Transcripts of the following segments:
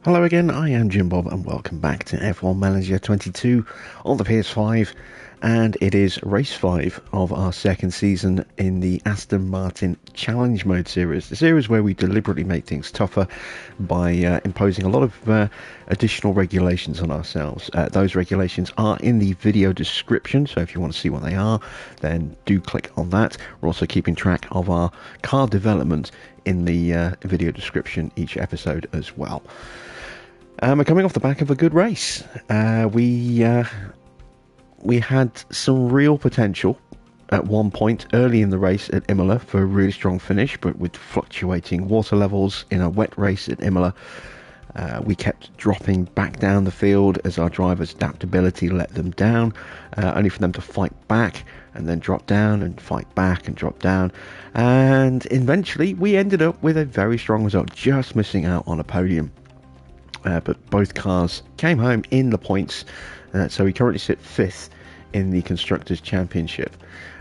Hello again, I am Jim Bob and welcome back to F1 Manager 22 on the PS5, and it is race 5 of our second season in the Aston Martin Challenge Mode series, the series where we deliberately make things tougher by imposing a lot of additional regulations on ourselves. Those regulations are in the video description, so if you want to see what they are, then do click on that. We're also keeping track of our car development in the video description each episode as well. We're coming off the back of a good race. We had some real potential at one point early in the race at Imola for a really strong finish, but with fluctuating water levels in a wet race at Imola, we kept dropping back down the field as our drivers' adaptability let them down, only for them to fight back and then drop down and fight back and drop down. And eventually we ended up with a very strong result, just missing out on a podium. But both cars came home in the points, so we currently sit 5th in the Constructors' Championship.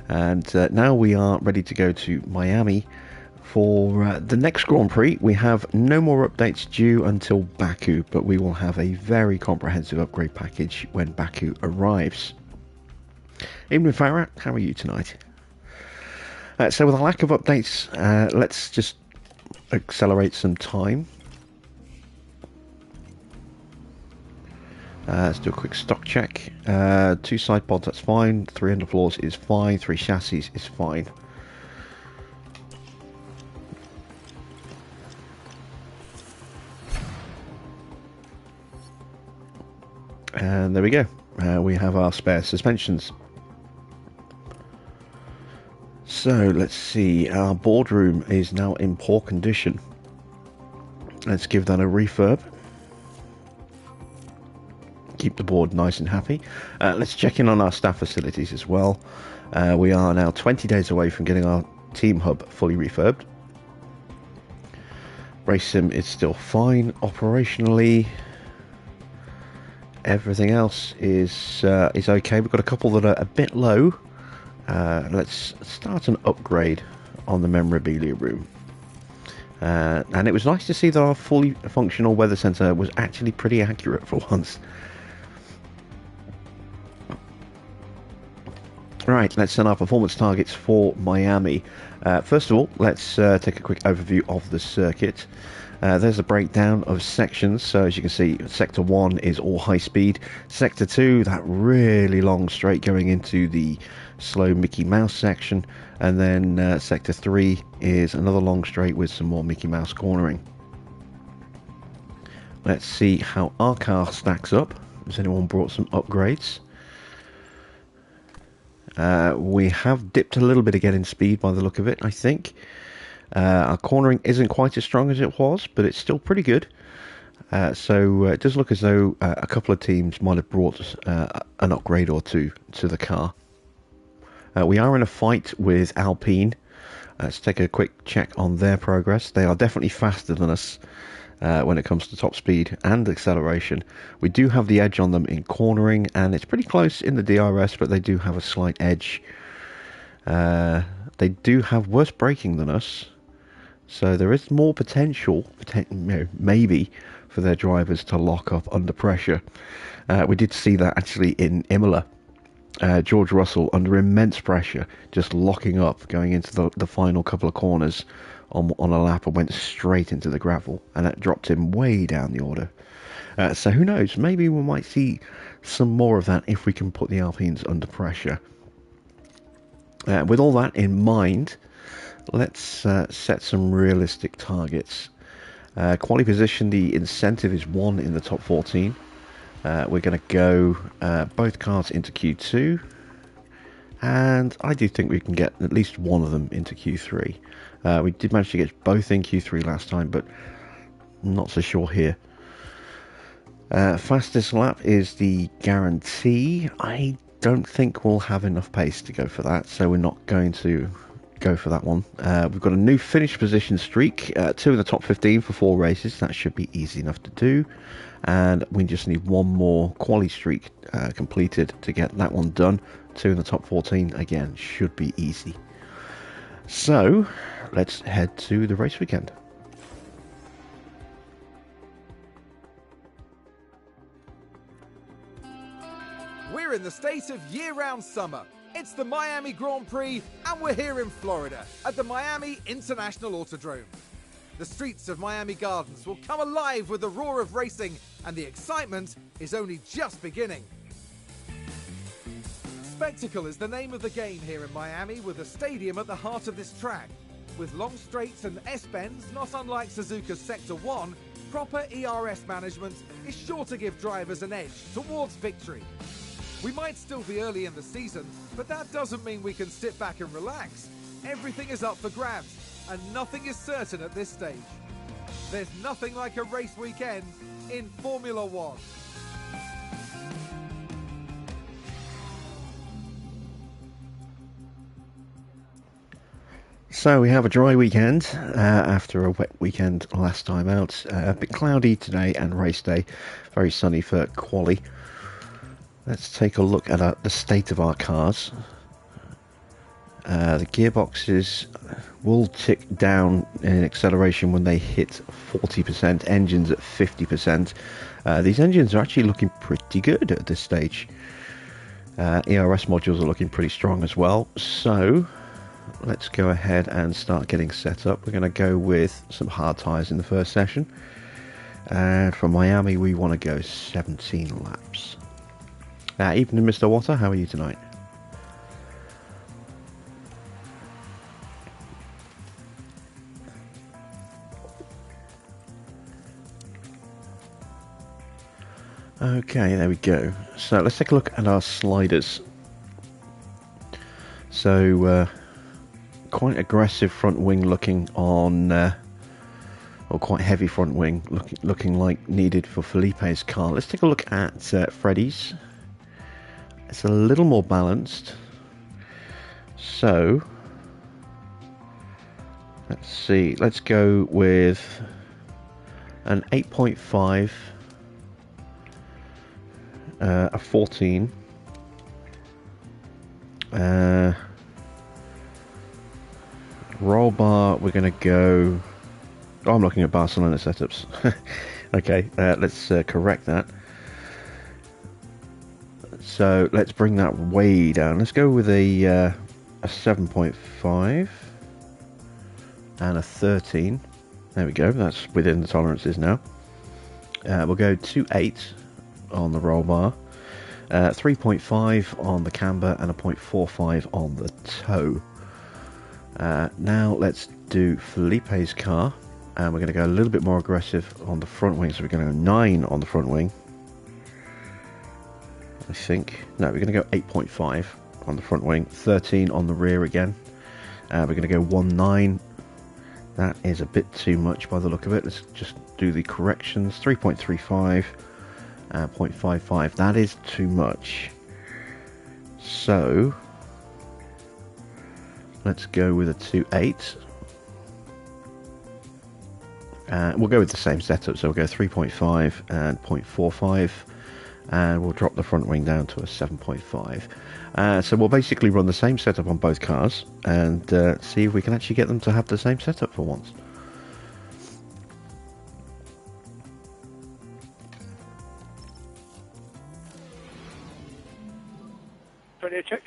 And now we are ready to go to Miami for the next Grand Prix. We have no more updates due until Baku, but we will have a very comprehensive upgrade package when Baku arrives. Evening Farah, how are you tonight? So with a lack of updates, let's just accelerate some time. Let's do a quick stock check. 2 side pods, that's fine. 3 underfloors is fine. 3 chassis is fine. And there we go. We have our spare suspensions. So let's see. Our boardroom is now in poor condition. Let's give that a refurb. Keep the board nice and happy. Let's check in on our staff facilities as well. We are now 20 days away from getting our team hub fully refurbed. Race sim is still fine operationally. Everything else is okay. We've got a couple that are a bit low. Let's start an upgrade on the memorabilia room. And it was nice to see that our fully functional weather sensor was actually pretty accurate for once. Right, let's set our performance targets for Miami. First of all, let's take a quick overview of the circuit. There's a breakdown of sections. So as you can see, Sector 1 is all high speed. Sector 2, that really long straight going into the slow Mickey Mouse section. And then Sector 3 is another long straight with some more Mickey Mouse cornering. Let's see how our car stacks up. Has anyone brought some upgrades? We have dipped a little bit again in speed by the look of it, I think. Our cornering isn't quite as strong as it was, but it's still pretty good. So it does look as though a couple of teams might have brought an upgrade or two to the car. We are in a fight with Alpine. Let's take a quick check on their progress. They are definitely faster than us when it comes to top speed and acceleration. We do have the edge on them in cornering, and it's pretty close in the DRS, but they do have a slight edge. They do have worse braking than us, so there is more potential, maybe, for their drivers to lock up under pressure. We did see that actually in Imola. George Russell, under immense pressure, just locking up going into the final couple of corners on a lap, and went straight into the gravel, and that dropped him way down the order. So who knows, maybe we might see some more of that if we can put the Alpines under pressure. With all that in mind, let's set some realistic targets. Quali position, the incentive is 1 in the top 14. We're going to go both cars into Q2, and I do think we can get at least one of them into Q3. We did manage to get both in Q3 last time, but I'm not so sure here. Fastest lap is the guarantee. I don't think we'll have enough pace to go for that, so we're not going to go for that one. We've got a new finish position streak, 2 in the top 15 for 4 races. That should be easy enough to do, and we just need one more quali streak completed to get that one done. 2 in the top 14, again, should be easy. So let's head to the race weekend. in the state of year-round summer. It's the Miami Grand Prix, and we're here in Florida at the Miami International Autodrome. The streets of Miami Gardens will come alive with the roar of racing, and the excitement is only just beginning. Spectacle is the name of the game here in Miami, with a stadium at the heart of this track. With long straights and S-bends, not unlike Suzuka's Sector 1, proper ERS management is sure to give drivers an edge towards victory. We might still be early in the season, but that doesn't mean we can sit back and relax. Everything is up for grabs, and nothing is certain at this stage. There's nothing like a race weekend in Formula One. So we have a dry weekend after a wet weekend last time out. A bit cloudy today and race day. Very sunny for quali. Let's take a look at the state of our cars. The gearboxes will tick down in acceleration when they hit 40%, engines at 50%. These engines are actually looking pretty good at this stage. ERS modules are looking pretty strong as well. So let's go ahead and start getting set up. We're going to go with some hard tyres in the first session. And from Miami, we want to go 17 laps. Evening, Mr. Water. How are you tonight? Okay, there we go. So let's take a look at our sliders. So quite aggressive front wing looking on, or quite heavy front wing looking like needed for Felipe's car. Let's take a look at Freddie's. It's a little more balanced. So let's see. Let's go with an 8.5. A 14, roll bar, we're going to go, I'm looking at Barcelona setups. Okay, let's correct that. So let's bring that way down. Let's go with a 7.5 and a 13. There we go, that's within the tolerances now. We'll go 2.8 on the roll bar, 3.5 on the camber, and a 0.45 on the toe. Now let's do Felipe's car, and we're going to go a little bit more aggressive on the front wing. So we're going to go 9 on the front wing, I think. No, we're going to go 8.5 on the front wing, 13 on the rear again. We're going to go 1.9. That is a bit too much by the look of it. Let's just do the corrections. 3.35. 0.55, that is too much. So let's go with a 2.8. We'll go with the same setup, so we'll go 3.5 and 0.45, and we'll drop the front wing down to a 7.5. So we'll basically run the same setup on both cars and see if we can actually get them to have the same setup for once. Radio check.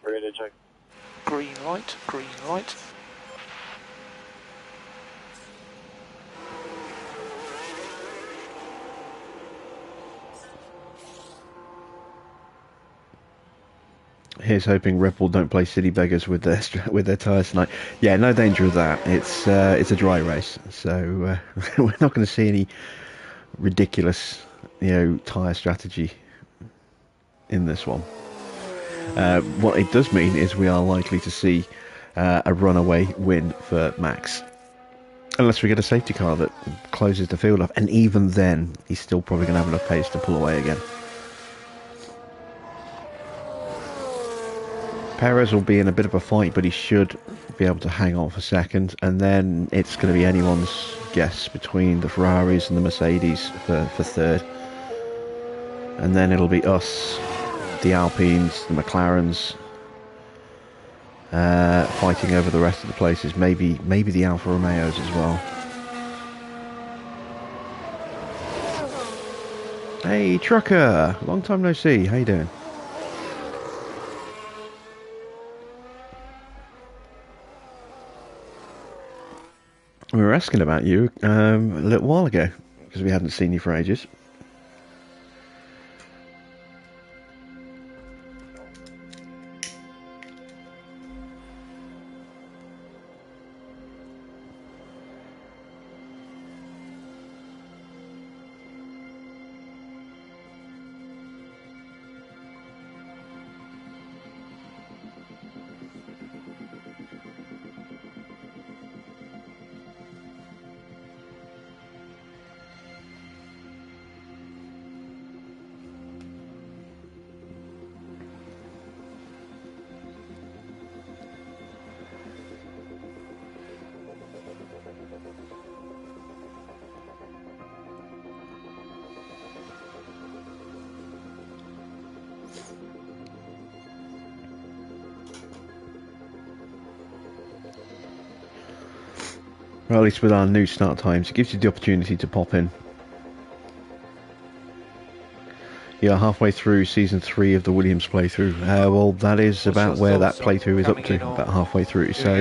Radio check. Green light, green light. Here's hoping Red Bull don't play city beggars with their tyres tonight. Yeah, no danger of that. It's a dry race, so we're not going to see any ridiculous, tyre strategy in this one. What it does mean is we are likely to see a runaway win for Max, unless we get a safety car that closes the field up, and even then he's still probably going to have enough pace to pull away again. Perez will be in a bit of a fight, but he should be able to hang on for second, and then it's going to be anyone's guess between the Ferraris and the Mercedes for third, and then it'll be us, the Alpines, the McLarens, fighting over the rest of the places. Maybe the Alfa Romeos as well. Hey, trucker! Long time no see. How you doing? We were asking about you a little while ago because we hadn't seen you for ages. Well, at least with our new start times, it gives you the opportunity to pop in. You're halfway through Season 3 of the Williams playthrough. Well, that is about where that playthrough is up to, about halfway through. So,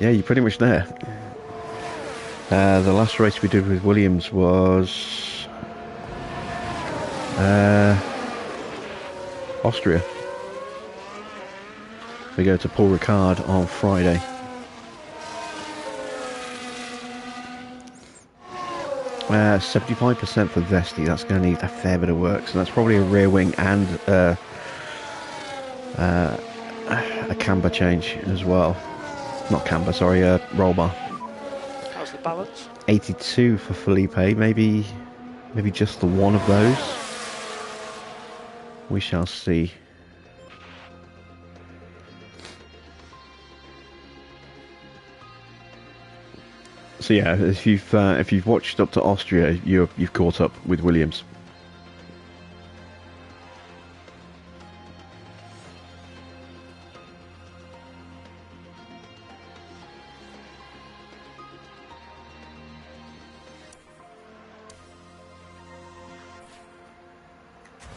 yeah, you're pretty much there. The last race we did with Williams was Austria. We go to Paul Ricard on Friday. Uh, 75% for Vesti. That's going to need a fair bit of work. So that's probably a rear wing and a camber change as well. Not camber, sorry, roll bar. How's the balance? 82 for Felipe. Maybe just the one of those. We shall see. So yeah, if you've watched up to Austria, you've caught up with Williams.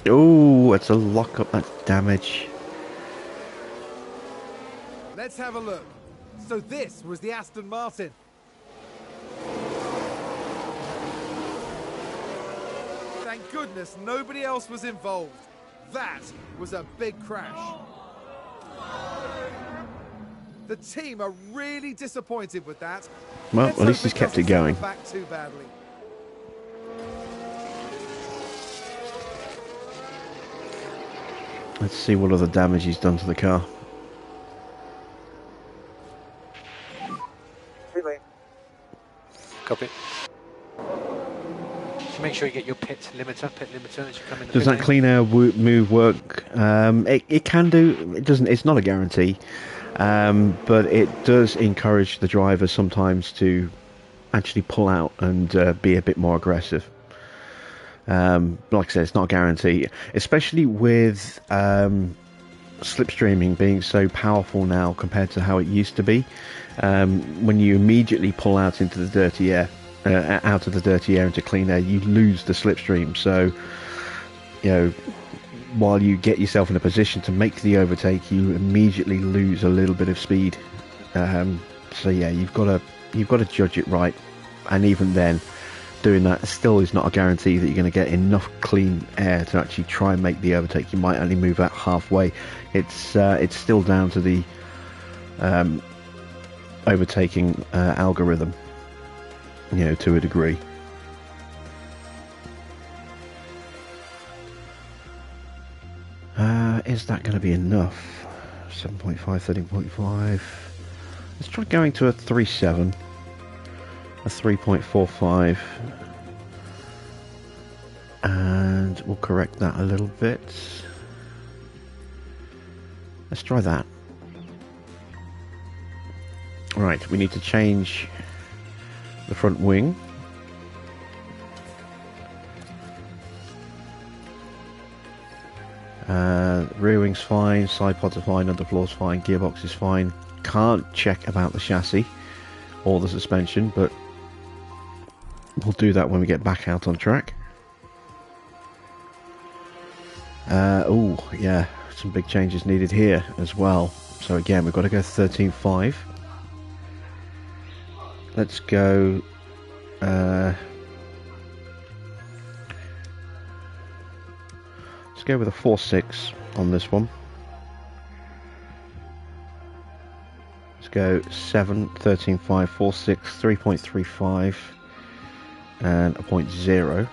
Oh, it's a lock up. That's damage. Let's have a look. So this was the Aston Martin. Thank goodness nobody else was involved. That was a big crash. The team are really disappointed with that. Well, Let's at least hope he's kept doesn't it going. set them back too badly. Let's see what other damage he's done to the car. Relay. Copy. So make sure you get your pit limiter as you come in. Does that clean air move work? It can do. It doesn't. It's not a guarantee, but it does encourage the driver sometimes to actually pull out and be a bit more aggressive. Like I said, it's not a guarantee, especially with slipstreaming being so powerful now compared to how it used to be. When you immediately pull out into the dirty air, out of the dirty air into clean air, you lose the slipstream. So, you know, while you get yourself in a position to make the overtake, you immediately lose a little bit of speed. So yeah, you've got to judge it right, and even then, doing that still is not a guarantee that you're going to get enough clean air to actually try and make the overtake. You might only move out halfway. It's still down to the overtaking algorithm, you know, to a degree. Is that going to be enough? 7.5, 13.5. Let's try going to a 3.7. A 3.45, and we'll correct that a little bit. Let's try that. Right, we need to change the front wing. Rear wing's fine, side pods are fine, underfloor's fine, gearbox is fine. Can't check about the chassis or the suspension, but we'll do that when we get back out on track. Oh, yeah, some big changes needed here as well. So again, we've got to go 13.5. Let's go... let's go with a 4.6 on this one. Let's go 7, 13.5, 4.6, 3.35, and a 0.0.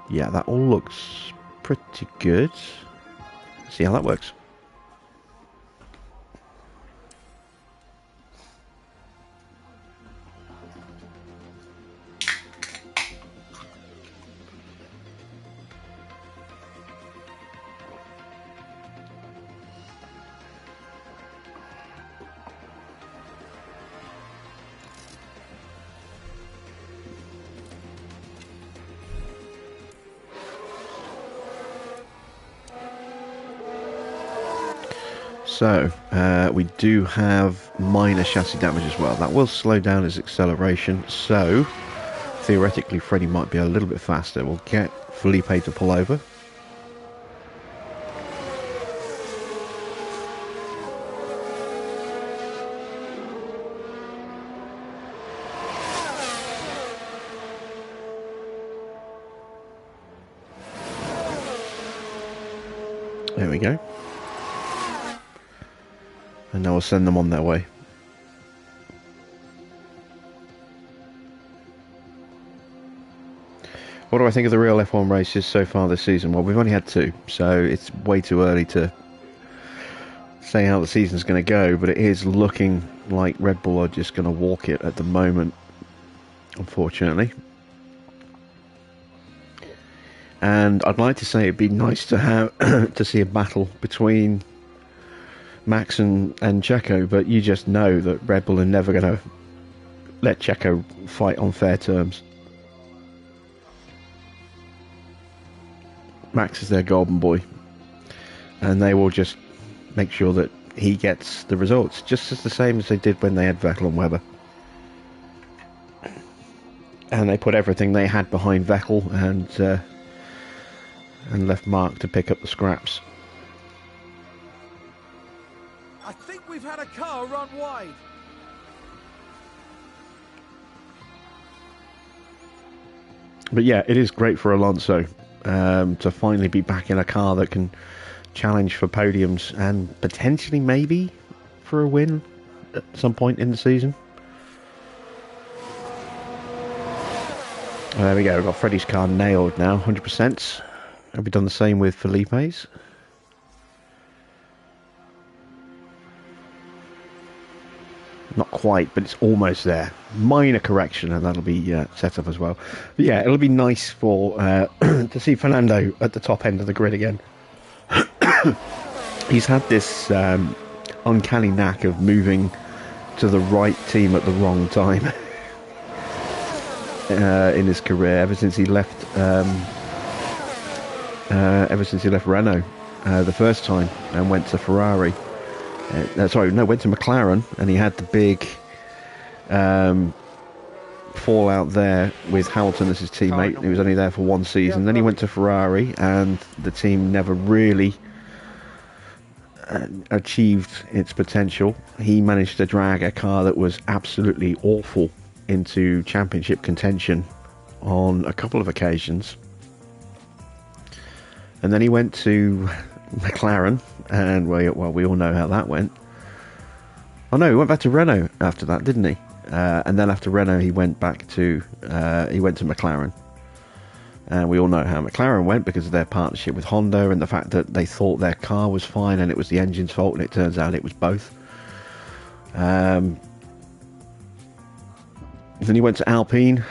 Yeah, that all looks pretty good. Let's see how that works. So, we do have minor chassis damage as well. That will slow down his acceleration, so theoretically Freddie might be a little bit faster. We'll get Felipe to pull over. There we go. And now we'll send them on their way. What do I think of the real F1 races so far this season? Well, we've only had 2, so it's way too early to say how the season's going to go, but it is looking like Red Bull are just going to walk it at the moment, unfortunately. And I'd like to say it'd be nice to have to see a battle between Max and Checo, but you just know that Red Bull are never going to let Checo fight on fair terms. Max is their golden boy, and they will just make sure that he gets the results, just as the same as they did when they had Vettel and Webber. And they put everything they had behind Vettel and left Mark to pick up the scraps. I think we've had a car run wide. But yeah, it is great for Alonso to finally be back in a car that can challenge for podiums and potentially maybe for a win at some point in the season. There we go, we've got Freddie's car nailed now, 100%. Have we done the same with Felipe's? Not quite, but it's almost there. Minor correction, and that'll be set up as well. But yeah, it'll be nice for to see Fernando at the top end of the grid again. He's had this uncanny knack of moving to the right team at the wrong time in his career. Ever since he left Renault the first time and went to Ferrari. Went to McLaren, and he had the big fallout there with Hamilton as his teammate. He was only there for 1 season. Then he went to Ferrari, and the team never really achieved its potential. He managed to drag a car that was absolutely awful into championship contention on a couple of occasions. And then he went to McLaren, and well, we all know how that went. Oh no, he went back to Renault after that, didn't he? And then after Renault, he went to McLaren. And we all know how McLaren went because of their partnership with Honda and the fact that they thought their car was fine and it was the engine's fault, and it turns out it was both. Then he went to Alpine,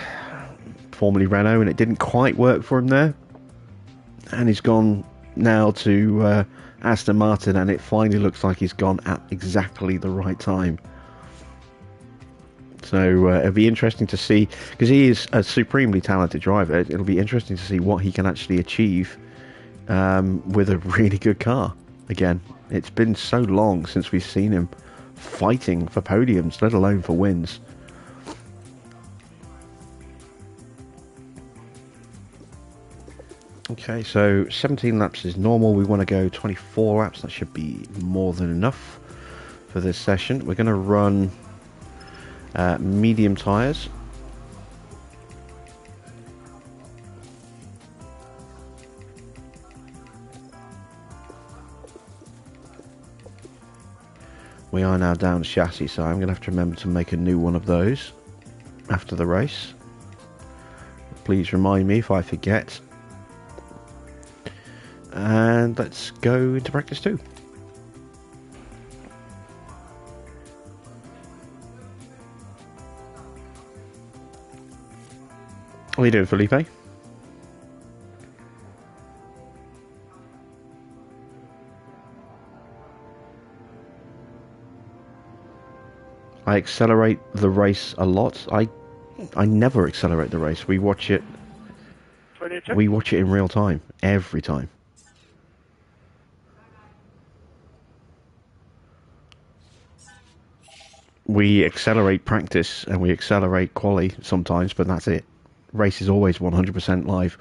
formerly Renault, and it didn't quite work for him there. And he's gone now to Aston Martin, and it finally looks like he's gone at exactly the right time. So it'll be interesting to see, because he is a supremely talented driver. It'll be interesting to see what he can actually achieve with a really good car. Again, it's been so long since we've seen him fighting for podiums, let alone for wins. Okay, so 17 laps is normal. We want to go 24 laps. That should be more than enough for this session. We're going to run medium tyres. We are now down chassis, so I'm going to have to remember to make a new one of those after the race. Please remind me if I forget. And let's go into practice 2. What are you doing, Felipe? I accelerate the race a lot. I never accelerate the race. We watch it. We watch it in real time every time. We accelerate practice and we accelerate quali sometimes, but that's it. Race is always 100% live.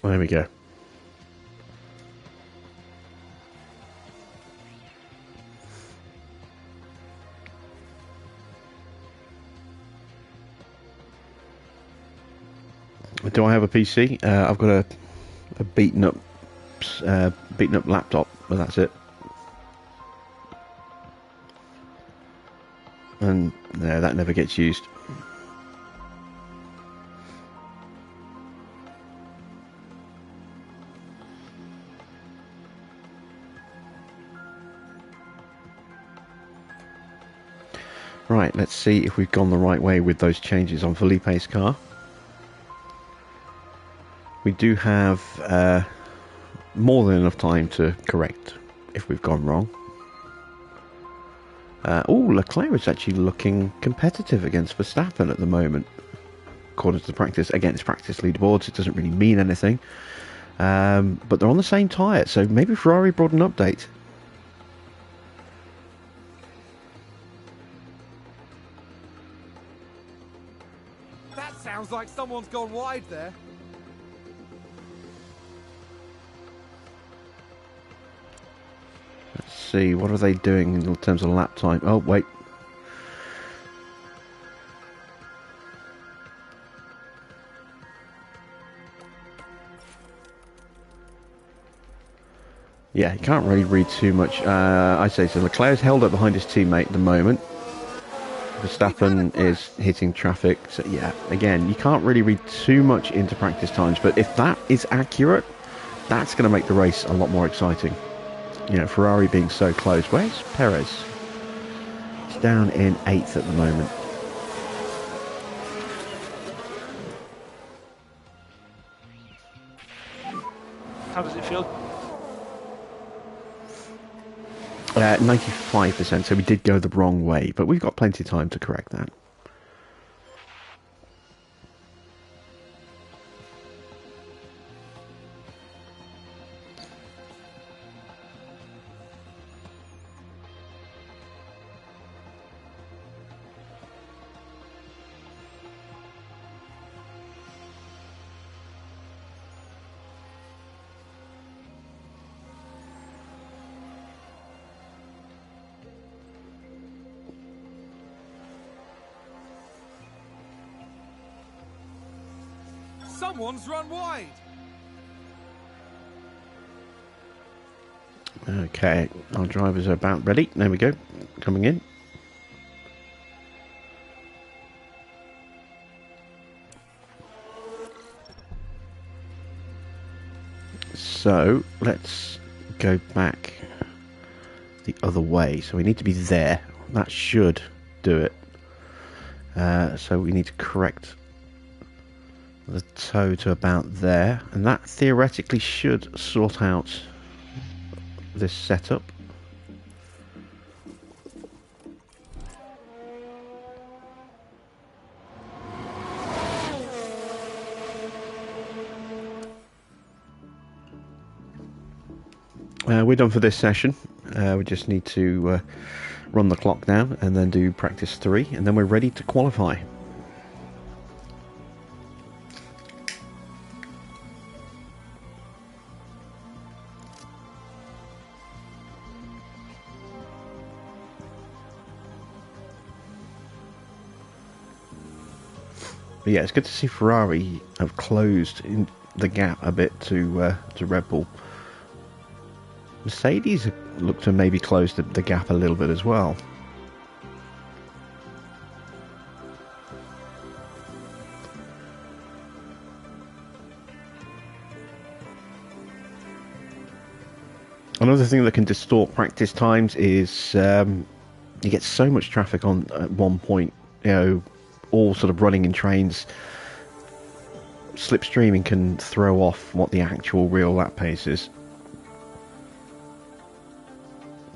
There we go. Do I have a PC? I've got a beaten up laptop, but that's it. And no, that never gets used. Right, let's see if we've gone the right way with those changes on Felipe's car. We do have more than enough time to correct if we've gone wrong. Oh, Leclerc is actually looking competitive against Verstappen at the moment. According to the practice leaderboards, it doesn't really mean anything. But they're on the same tyre, so maybe Ferrari brought an update. That sounds like someone's gone wide there. Let's see, what are they doing in terms of lap time? Oh, wait. Yeah, you can't really read too much. I say so. Leclerc's held up behind his teammate at the moment. Verstappen is hitting traffic. So yeah, again, you can't really read too much into practice times. But if that is accurate, that's going to make the race a lot more exciting. You know, Ferrari being so close. Where's Perez? He's down in 8th at the moment. How does it feel? 95%, so we did go the wrong way, but we've got plenty of time to correct that. Someone's run wide. Okay, our drivers are about ready. There we go, coming in. So let's go back the other way. So we need to be there. That should do it. So we need to correct the toe to about there, and that theoretically should sort out this setup. We're done for this session. We just need to run the clock down and then do practice 3, and then we're ready to qualify. But yeah, it's good to see Ferrari have closed in the gap a bit to Red Bull. Mercedes look to maybe close the gap a little bit as well. Another thing that can distort practice times is you get so much traffic on at one point, you know, all sort of running in trains. Slipstreaming can throw off what the actual real lap pace is.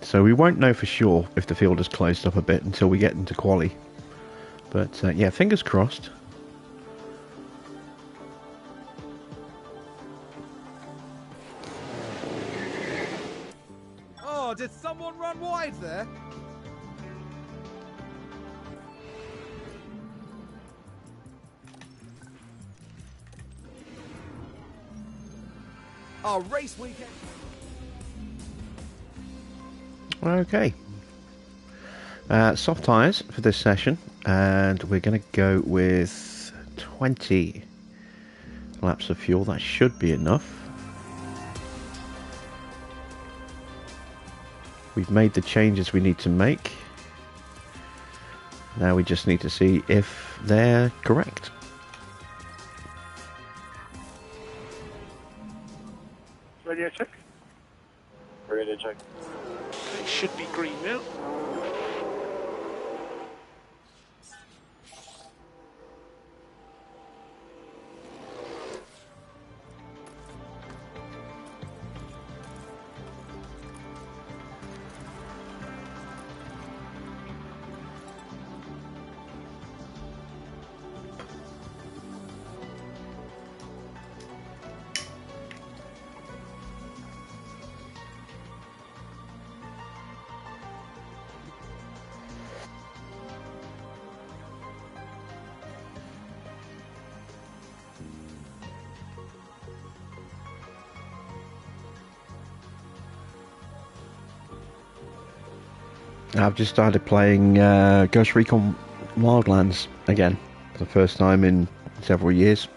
So we won't know for sure if the field has closed up a bit until we get into quali. But yeah, fingers crossed. Oh, did someone run wide there? Our race weekend. Okay. Soft tyres for this session, and we're going to go with 20 laps of fuel. That should be enough. We've made the changes we need to make. Now we just need to see if they're correct. Radio check. Radio check. It should be green now. I've just started playing Ghost Recon Wildlands again for the first time in several years.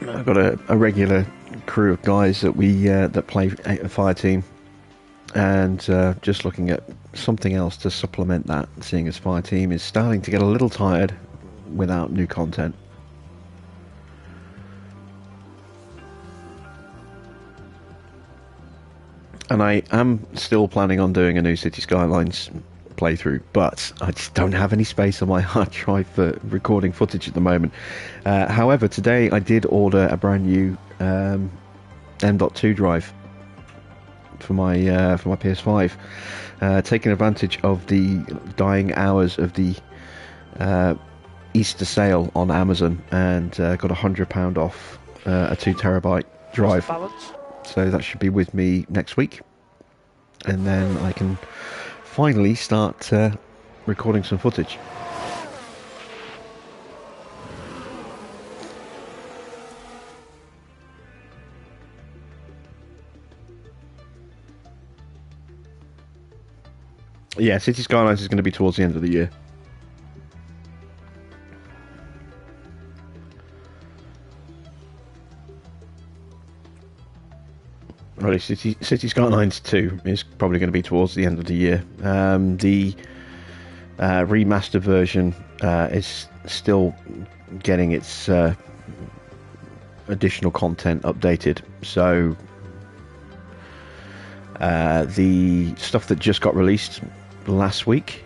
I've got a regular crew of guys that we that play a fire team, and just looking at something else to supplement that, seeing as fire team is starting to get a little tired without new content. And I am still planning on doing a new City Skylines playthrough, but I just don't have any space on my hard drive for recording footage at the moment. However, today I did order a brand new M.2 drive for my PS5, taking advantage of the dying hours of the Easter sale on Amazon, and got £100 off a 2TB drive. Balance. So that should be with me next week, and then I can finally start recording some footage. Yeah, City Skylines is going to be towards the end of the year. Really, City Skylines 2 is probably going to be towards the end of the year. The remaster version is still getting its additional content updated. So the stuff that just got released last week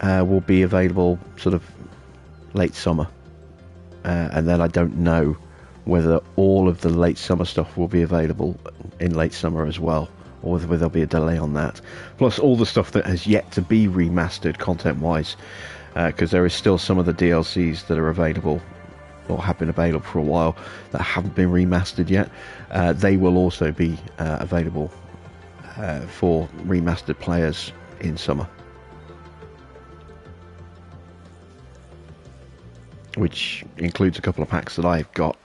will be available sort of late summer, and then I don't know whether all of the late summer stuff will be available in late summer as well, or whether there'll be a delay on that. Plus all the stuff that has yet to be remastered content-wise, because there is still some of the DLCs that are available or have been available for a while that haven't been remastered yet. They will also be available for remastered players in summer, which includes a couple of packs that I've got.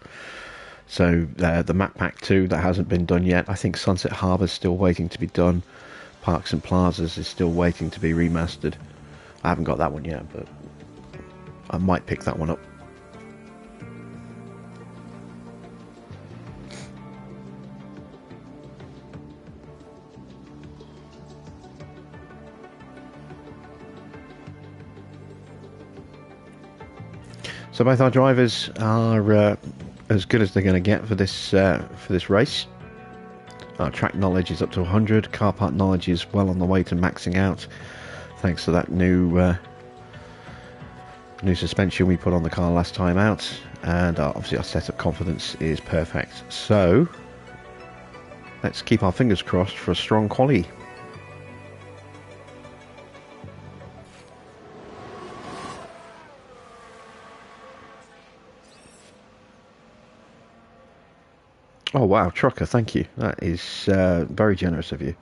So the map pack 2 that hasn't been done yet. I think Sunset Harbour's still waiting to be done. Parks and Plazas is still waiting to be remastered. I haven't got that one yet, but I might pick that one up. So both our drivers are as good as they're going to get for this race. Our track knowledge is up to 100. Car part knowledge is well on the way to maxing out, thanks to that new suspension we put on the car last time out, and obviously our setup confidence is perfect. So let's keep our fingers crossed for a strong quali. Oh wow, Trucker, thank you. That is very generous of you.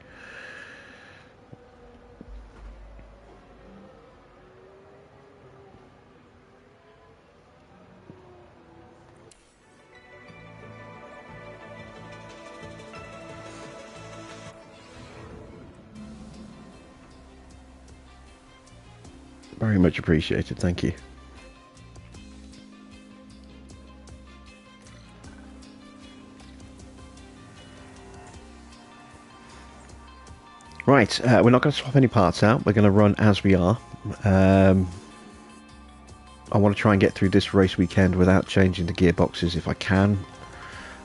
Very much appreciated, thank you. Right, we're not going to swap any parts out. We're going to run as we are. I want to try and get through this race weekend without changing the gearboxes if I can.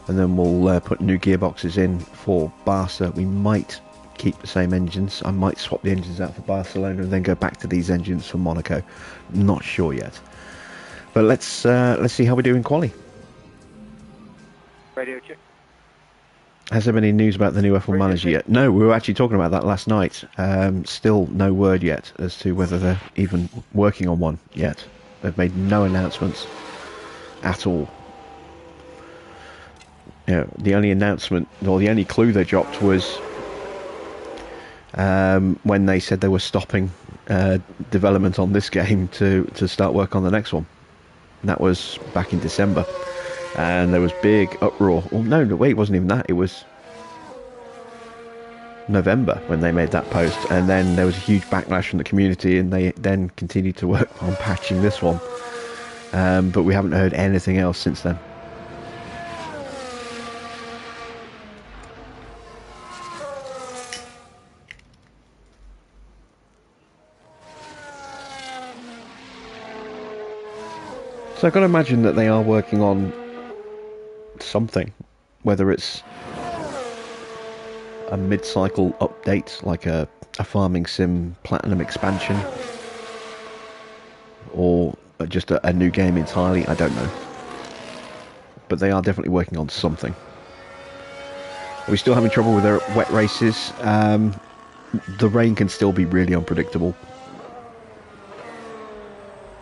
And then we'll put new gearboxes in for Barca. We might keep the same engines. I might swap the engines out for Barcelona and then go back to these engines for Monaco. Not sure yet. But let's see how we do in quali. Radio check. Has there been any news about the new F1 manager yet? No, we were actually talking about that last night. Still no word yet as to whether they're even working on one yet. They've made no announcements at all. You know, the only announcement, or the only clue they dropped was when they said they were stopping development on this game to start work on the next one. And that was back in December. And there was big uproar. Well, no, wait, it wasn't even that. It was November when they made that post. And then there was a huge backlash from the community, and they then continued to work on patching this one. But we haven't heard anything else since then. So I've got to imagine that they are working on something, whether it's a mid-cycle update like a farming sim platinum expansion, or just a new game entirely. I don't know, but they are definitely working on something. Are we still having trouble with their wet races? The rain can still be really unpredictable.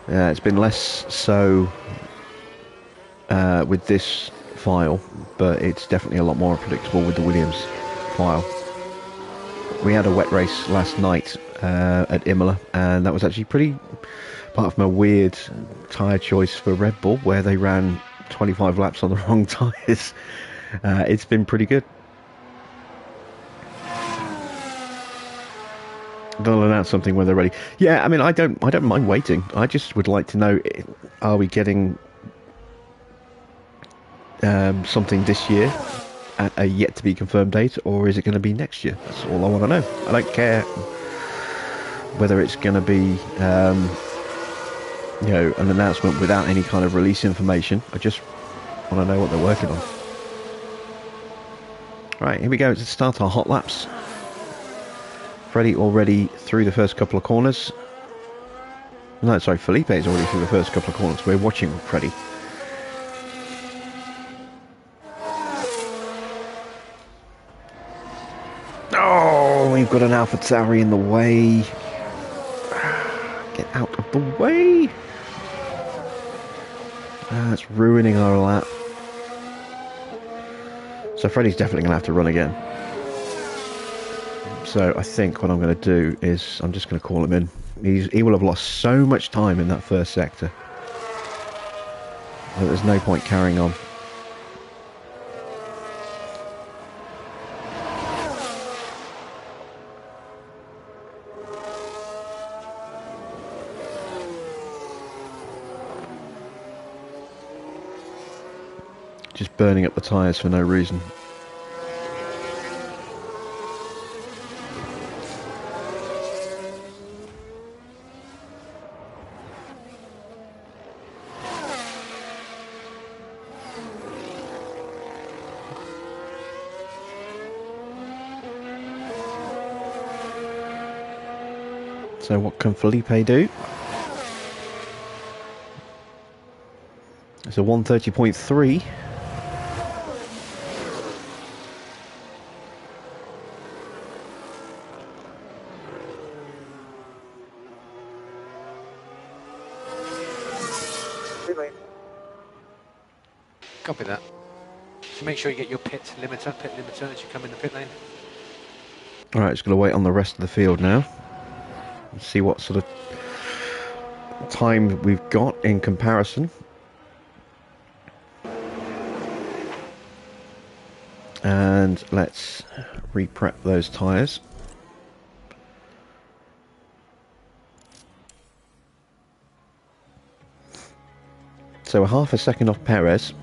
It's been less so with this file, but it's definitely a lot more unpredictable with the Williams file. We had a wet race last night at Imola, and that was actually pretty, apart from a weird tyre choice for Red Bull where they ran 25 laps on the wrong tyres. It's been pretty good. They'll announce something when they're ready. Yeah, I mean, I don't mind waiting. I just would like to know, are we getting something this year at a yet to be confirmed date, or is it going to be next year? That's all I want to know. I don't care whether it's going to be you know, an announcement without any kind of release information. I just want to know what they're working on. Right, here we go to start our hot laps. Freddie already through the first couple of corners. No, sorry, Felipe is already through the first couple of corners. We're watching Freddie. Oh, we've got an AlphaTauri in the way. Get out of the way. That's ruining our lap. So Freddie's definitely going to have to run again. So I think what I'm going to do is I'm just going to call him in. He will have lost so much time in that first sector that there's no point carrying on. Just burning up the tyres for no reason. So what can Felipe do? It's a 130.3. Copy that. So make sure you get your pit limiter as you come in the pit lane. Alright, just going to wait on the rest of the field now. See what sort of time we've got in comparison. And let's re-prep those tyres. So we're half a second off Perez.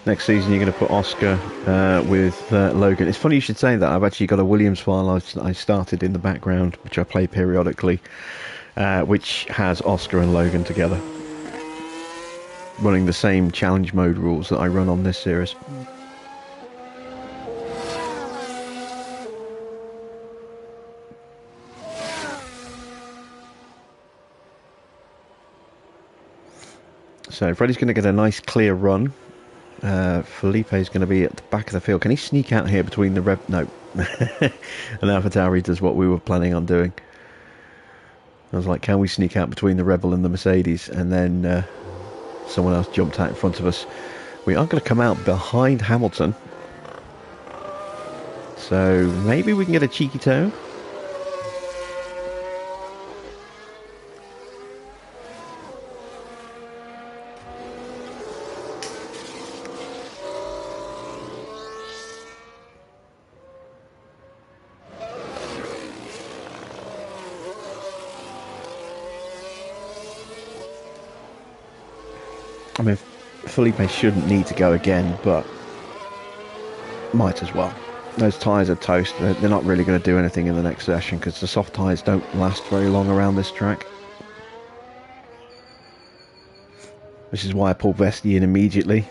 Next season you're going to put Oscar with Logan. It's funny you should say that. I've actually got a Williams file I started in the background, which I play periodically, which has Oscar and Logan together, running the same challenge mode rules that I run on this series. So Freddie's going to get a nice clear run. Felipe's going to be at the back of the field. Can he sneak out here between the Red... No. And AlphaTauri does what we were planning on doing. I was like, can we sneak out between the Rebel and the Mercedes? And then someone else jumped out in front of us. We are going to come out behind Hamilton. So maybe we can get a cheeky toe. I mean, Felipe shouldn't need to go again, but might as well. Those tyres are toast. They're not really going to do anything in the next session because the soft tyres don't last very long around this track. Which is why I pulled Vesti in immediately.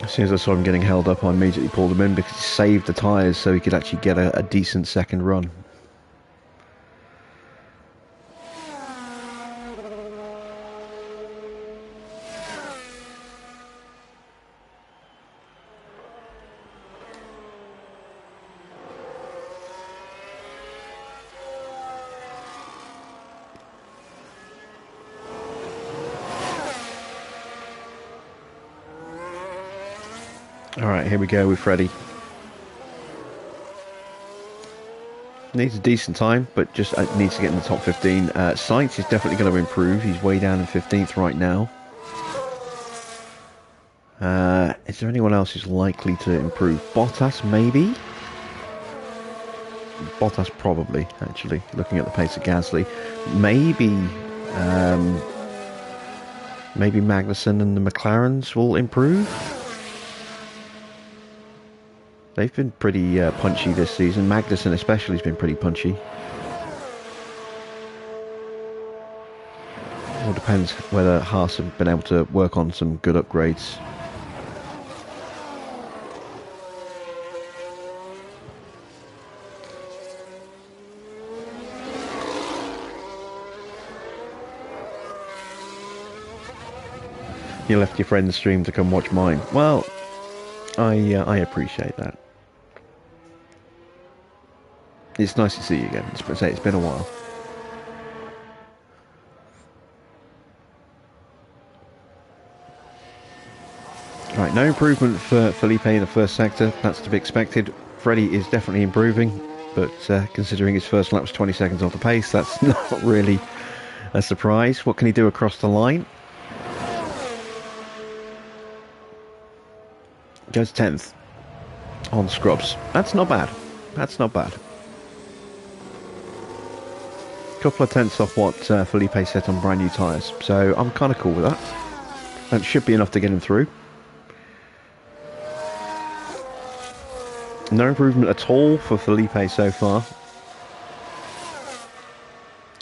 As soon as I saw him getting held up, I immediately pulled him in because he saved the tyres so he could actually get a decent second run. Alright, here we go with Freddie. Needs a decent time, but just needs to get in the top 15. Science is definitely going to improve. He's way down in 15th right now. Is there anyone else who's likely to improve? Bottas, maybe? Bottas probably, actually, looking at the pace of Gasly. Maybe maybe Magnussen and the McLarens will improve. They've been pretty punchy this season. Magnussen especially has been pretty punchy. All depends whether Haas have been able to work on some good upgrades. You left your friend's stream to come watch mine. Well, I appreciate that. It's nice to see you again. It's been a while. Right, no improvement for Felipe in the first sector. That's to be expected. Freddie is definitely improving, but considering his first lap was 20 seconds off the pace, that's not really a surprise. What can he do across the line? Goes 10th on scrubs. That's not bad. That's not bad. Couple of tenths off what Felipe set on brand new tyres. So I'm kind of cool with that. That should be enough to get him through. No improvement at all for Felipe so far.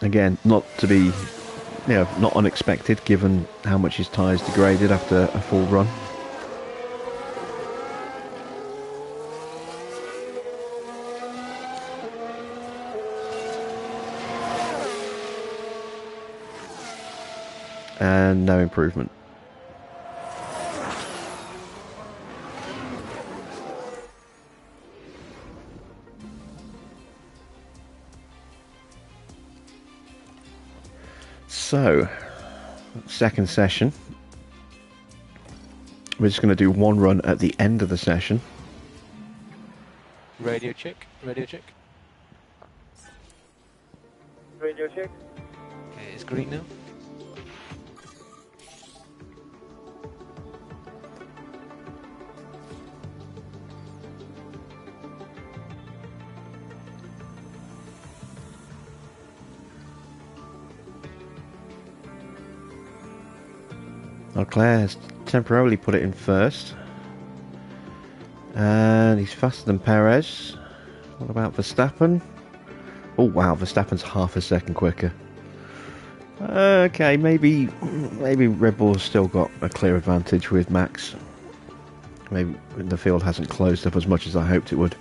Again, not to be, not unexpected given how much his tyres degraded after a full run. And no improvement. So, second session. We're just going to do one run at the end of the session. Radio check, radio check. Radio check. Okay, it's green now. Leclerc has temporarily put it in first. And he's faster than Perez. What about Verstappen? Oh wow, Verstappen's half a second quicker. Okay, maybe Red Bull's still got a clear advantage with Max. Maybe the field hasn't closed up as much as I hoped it would.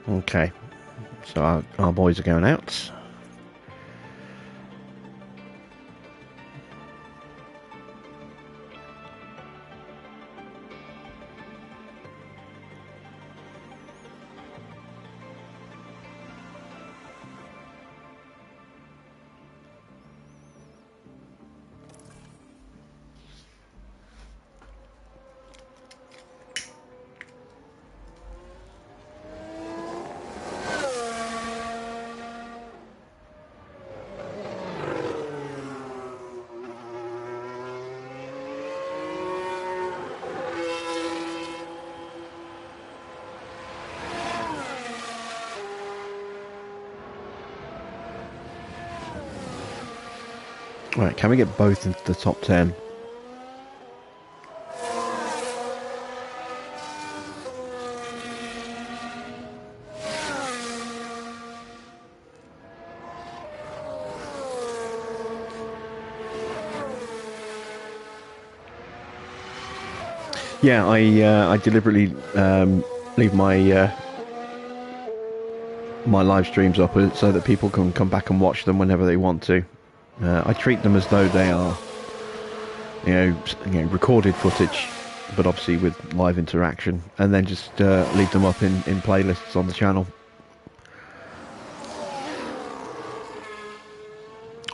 Okay, so our boys are going out. Right, can we get both into the top 10? Yeah, I deliberately leave my my live streams up so that people can come back and watch them whenever they want to. I treat them as though they are, recorded footage, but obviously with live interaction, and then just leave them up in playlists on the channel.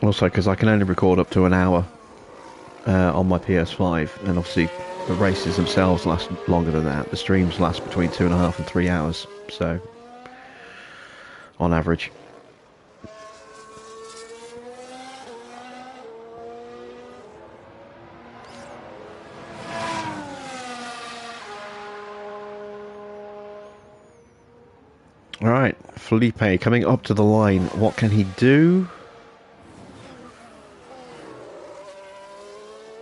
Also, because I can only record up to an hour on my PS5, and obviously the races themselves last longer than that. The streams last between 2.5 and 3 hours, so on average. Alright, Felipe coming up to the line. What can he do?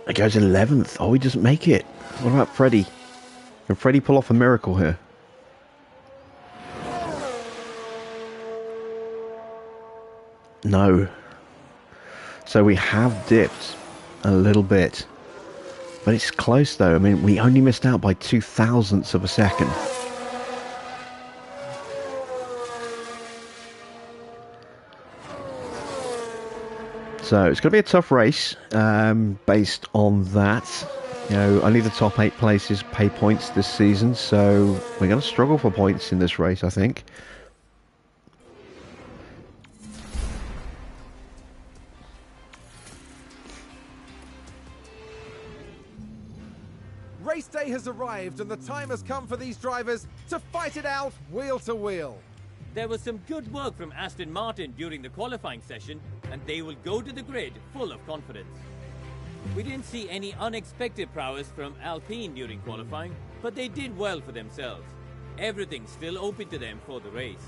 It goes 11th. Oh, he doesn't make it. What about Freddie? Can Freddie pull off a miracle here? No. So we have dipped a little bit. But it's close though. I mean, we only missed out by 0.02 of a second. So it's going to be a tough race based on that. You know, only the top 8 places pay points this season, so we're going to struggle for points in this race, I think. Race day has arrived and the time has come for these drivers to fight it out wheel to wheel. There was some good work from Aston Martin during the qualifying session, and they will go to the grid full of confidence. We didn't see any unexpected prowess from Alpine during qualifying, but they did well for themselves. Everything's still open to them for the race.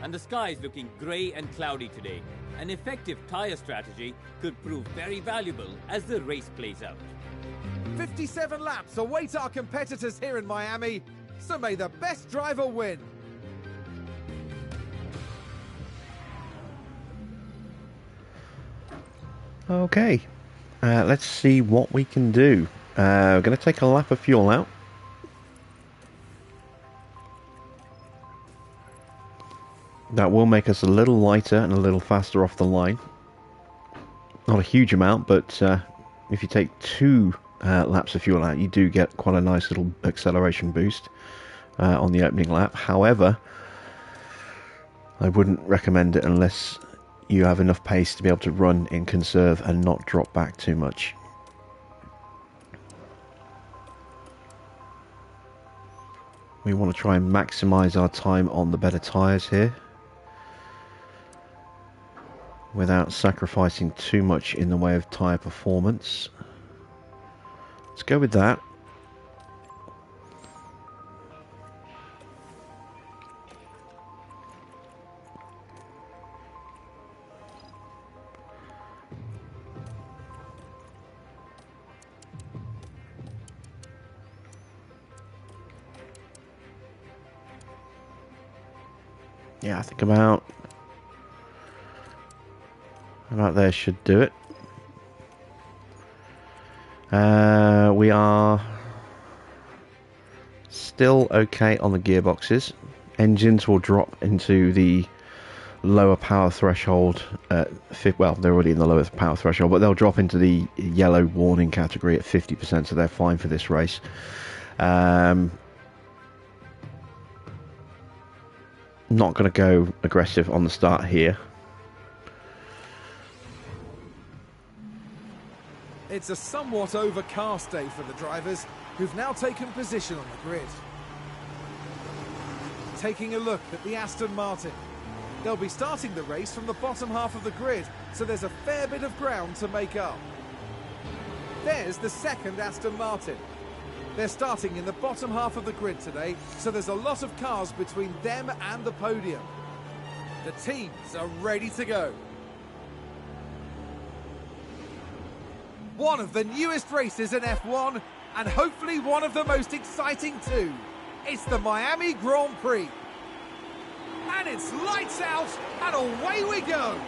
And the sky is looking grey and cloudy today. An effective tyre strategy could prove very valuable as the race plays out. 57 laps await our competitors here in Miami, so may the best driver win. Okay, let's see what we can do. We're going to take a lap of fuel out. That will make us a little lighter and a little faster off the line. Not a huge amount, but if you take 2 laps of fuel out, you do get quite a nice little acceleration boost on the opening lap. However, I wouldn't recommend it unless you have enough pace to be able to run in conserve and not drop back too much. We want to try and maximize our time on the better tyres here without sacrificing too much in the way of tyre performance. Let's go with that. Yeah, I think about there should do it. We are still okay on the gearboxes. Engines will drop into the lower power threshold. Well, they're already in the lower power threshold, but they'll drop into the yellow warning category at 50%, so they're fine for this race. Not going to go aggressive on the start here. It's a somewhat overcast day for the drivers, who've now taken position on the grid. Taking a look at the Aston Martin. They'll be starting the race from the bottom half of the grid, so there's a fair bit of ground to make up. There's the second Aston Martin. They're starting in the bottom half of the grid today, so there's a lot of cars between them and the podium. The teams are ready to go. One of the newest races in F1, and hopefully one of the most exciting too. It's the Miami Grand Prix. And it's lights out, and away we go.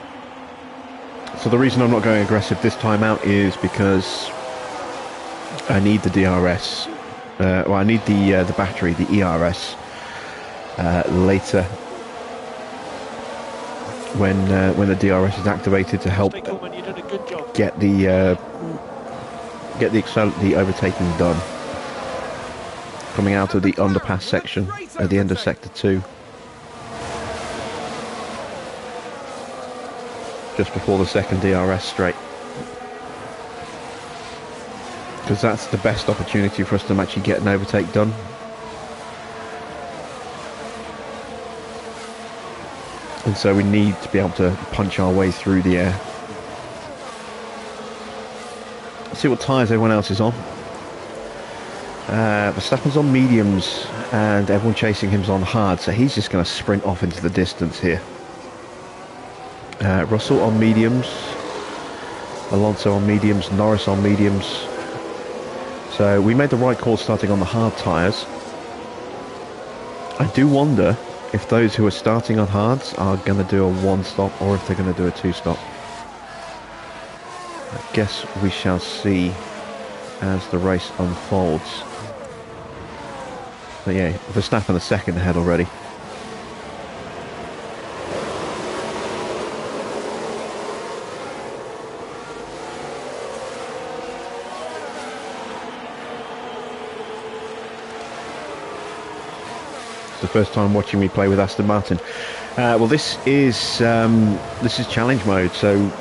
So the reason I'm not going aggressive this time out is because I need the DRS. Well, I need the battery, the ERS, later when the DRS is activated to help get the overtaking done. Coming out of the underpass section at the end of sector 2. just before the second DRS straight, because that's the best opportunity for us to actually get an overtake done. And so we need to be able to punch our way through the air. Let's see what tyres everyone else is on. Verstappen's on mediums and everyone chasing him's on hard, so he's just going to sprint off into the distance here. Russell on mediums, Alonso on mediums, Norris on mediums. So we made the right call starting on the hard tyres. I do wonder if those who are starting on hards are going to do a one stop or if they're going to do a two stop. I guess we shall see as the race unfolds. But yeah, Verstappen a second ahead already. It's the first time watching me play with Aston Martin. Well, this is challenge mode, so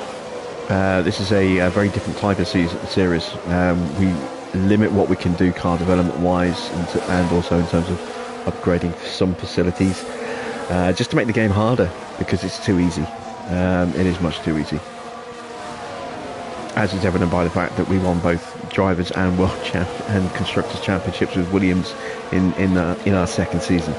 this is a very different type of series. We limit what we can do car development wise and also in terms of upgrading some facilities, just to make the game harder because it's too easy. It is much too easy, as is evident by the fact that we won both drivers and world champ and constructors championships with Williams in our second season.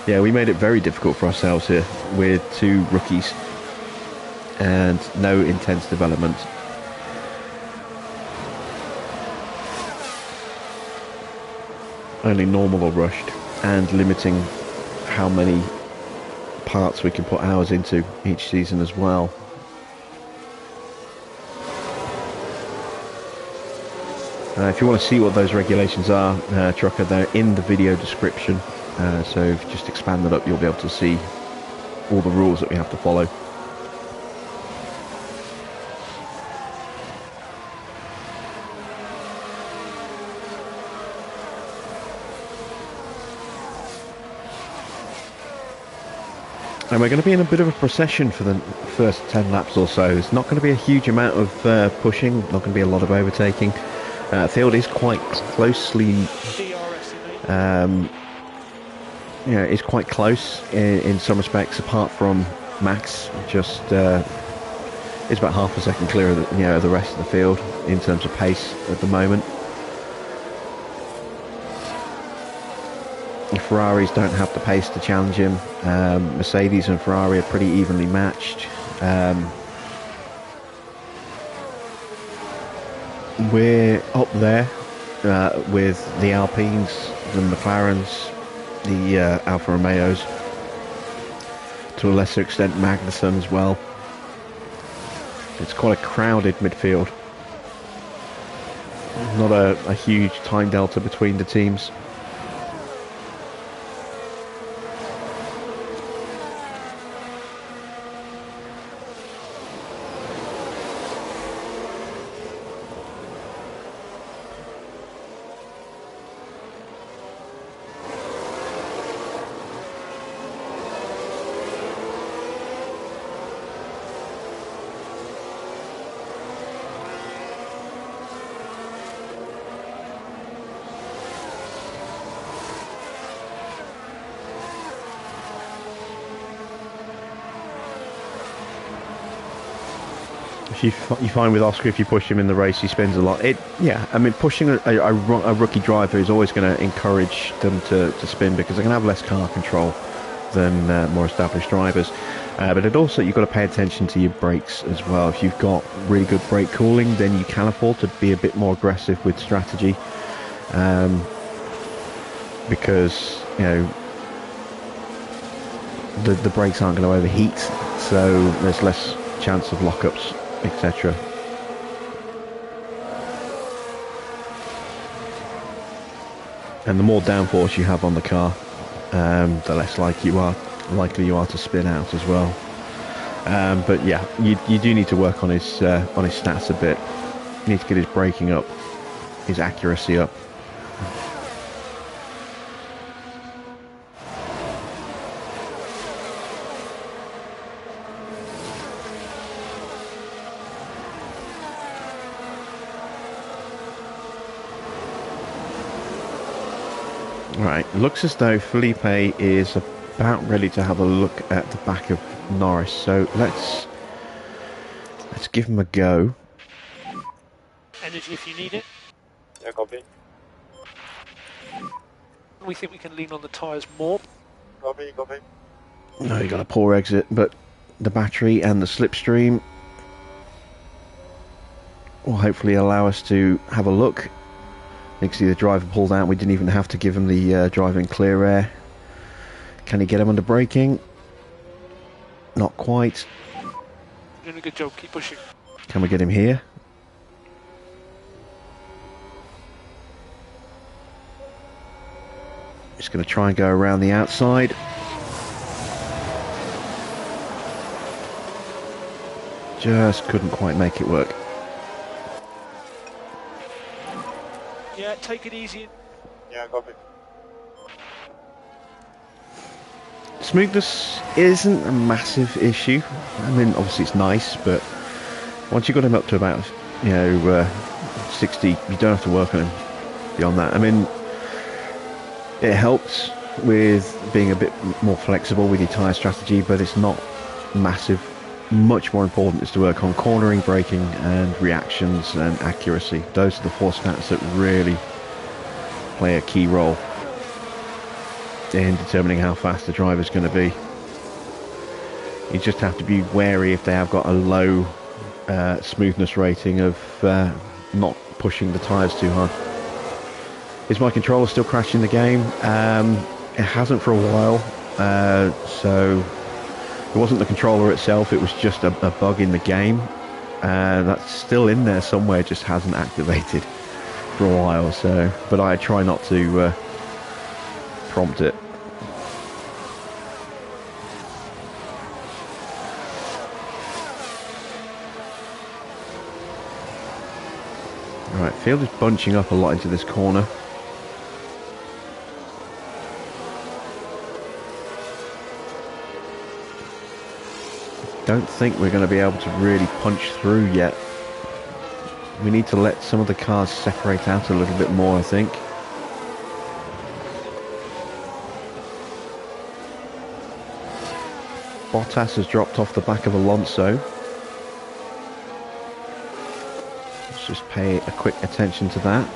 Yeah, we made it very difficult for ourselves here with two rookies and no intense development. Only normal or rushed, and limiting how many parts we can put hours into each season as well. If you want to see what those regulations are, Trucker, they're in the video description. So if you just expand that up, you'll be able to see all the rules that we have to follow. And we're going to be in a bit of a procession for the first 10 laps or so. It's not going to be a huge amount of pushing, not going to be a lot of overtaking. Field is quite closely, it's quite close in some respects, apart from Max, just is about half a second clear of the rest of the field in terms of pace at the moment. The Ferraris don't have the pace to challenge him. Mercedes and Ferrari are pretty evenly matched. We're up there with the Alpines, the McLarens, the Alfa Romeos, to a lesser extent Magnussen as well. It's quite a crowded midfield. Not a huge time delta between the teams. You find with Oscar, if you push him in the race, he spins a lot. I mean, pushing a rookie driver is always going to encourage them to spin because they're going to have less car control than more established drivers. But you've got to pay attention to your brakes as well. If you've got really good brake cooling, then you can afford to be a bit more aggressive with strategy, because the brakes aren't going to overheat, so there's less chance of lockups, etc. And the more downforce you have on the car, the less likely you are to spin out as well. But yeah, you do need to work on his stats a bit. You need to get his braking up, his accuracy up. Right, looks as though Felipe is about ready to have a look at the back of Norris, so let's give him a go. Energy if you need it. Yeah, copy. We think we can lean on the tyres more. Copy, copy. No, you got a poor exit, but the battery and the slipstream will hopefully allow us to have a look. You can see the driver pulled out. We didn't even have to give him the driving clear air. Can he get him under braking? Not quite. Doing a good job, keep pushing. Can we get him here? Just going to try and go around the outside. Just couldn't quite make it work. Yeah, take it easy. Yeah, copy. Smoothness isn't a massive issue. I mean, obviously it's nice, but once you've got him up to about, 60, you don't have to work on him beyond that. I mean, it helps with being a bit more flexible with your tyre strategy, but it's not massive. Much more important is to work on cornering, braking, and reactions and accuracy. Those are the 4 stats that really play a key role in determining how fast the driver's going to be. You just have to be wary if they have got a low smoothness rating of not pushing the tyres too hard. Is my controller still crashing the game? It hasn't for a while, so it wasn't the controller itself, it was just a bug in the game. That's still in there somewhere, just hasn't activated for a while, so, but I try not to prompt it. Alright, field is bunching up a lot into this corner. Don't think we're going to be able to really punch through yet. We need to let some of the cars separate out a little bit more, I think. Bottas has dropped off the back of Alonso. Let's just pay a quick attention to that.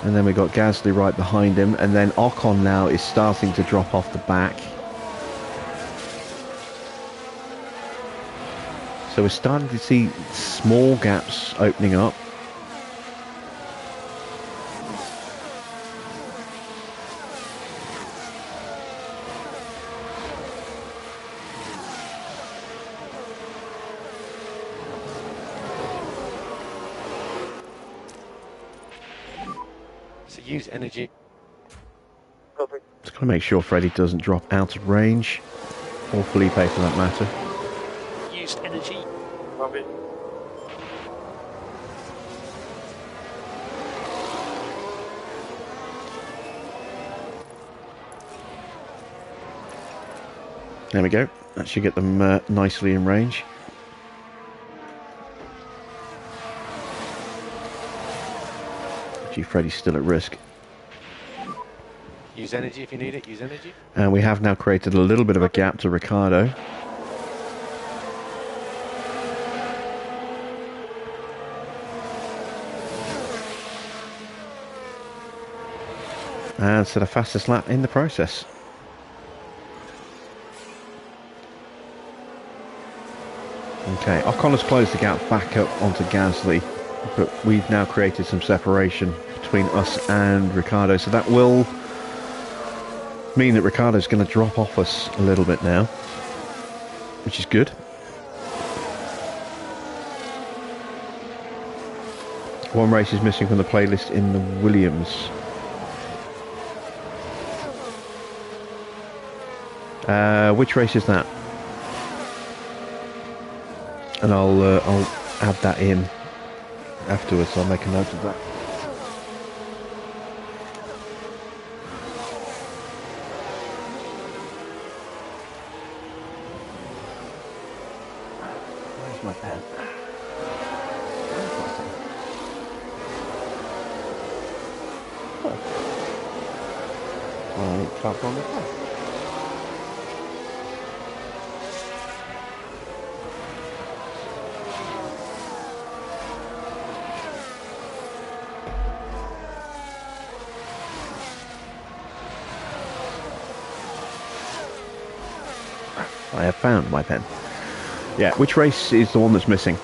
And then we've got Gasly right behind him, and then Ocon now is starting to drop off the back. So we're starting to see small gaps opening up. So use energy. Copy. Just got to make sure Freddie doesn't drop out of range, or Felipe for that matter. Use energy. Copy. There we go. That should get them nicely in range. Gee, Freddie's still at risk. Use energy if you need it. Use energy. And we have now created a little bit of a gap to Ricciardo. And set a fastest lap in the process. Okay, Ocon has closed the gap back up onto Gasly, but we've now created some separation between us and Ricciardo, so that will mean that Ricciardo's going to drop off us a little bit now, which is good. One race is missing from the playlist in the Williams. Which race is that? And I'll add that in afterwards. I'll make a note of that. Where's my pen? Travel on the car. I have found my pen. Yeah, which race is the one that's missing?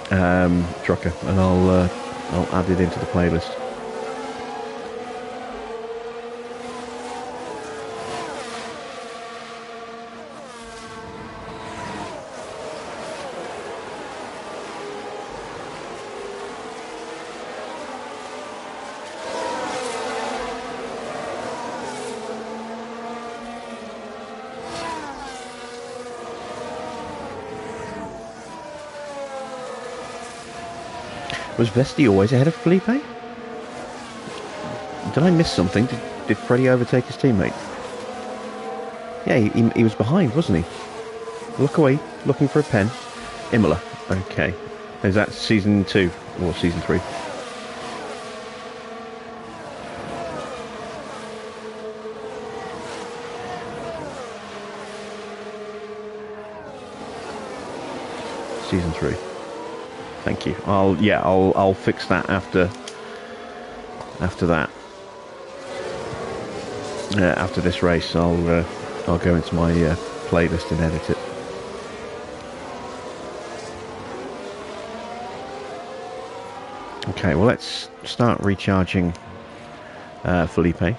Trucker, and I'll add it into the playlist. Was Vesti always ahead of Felipe? Did I miss something? Did Freddie overtake his teammate? Yeah, he was behind, wasn't he? Look away, looking for a pen. Imola. Okay. Is that season 2 or season 3? Season 3. Thank you. I'll fix that after that. After this race, I'll go into my playlist and edit it. Okay, well, let's start recharging Felipe.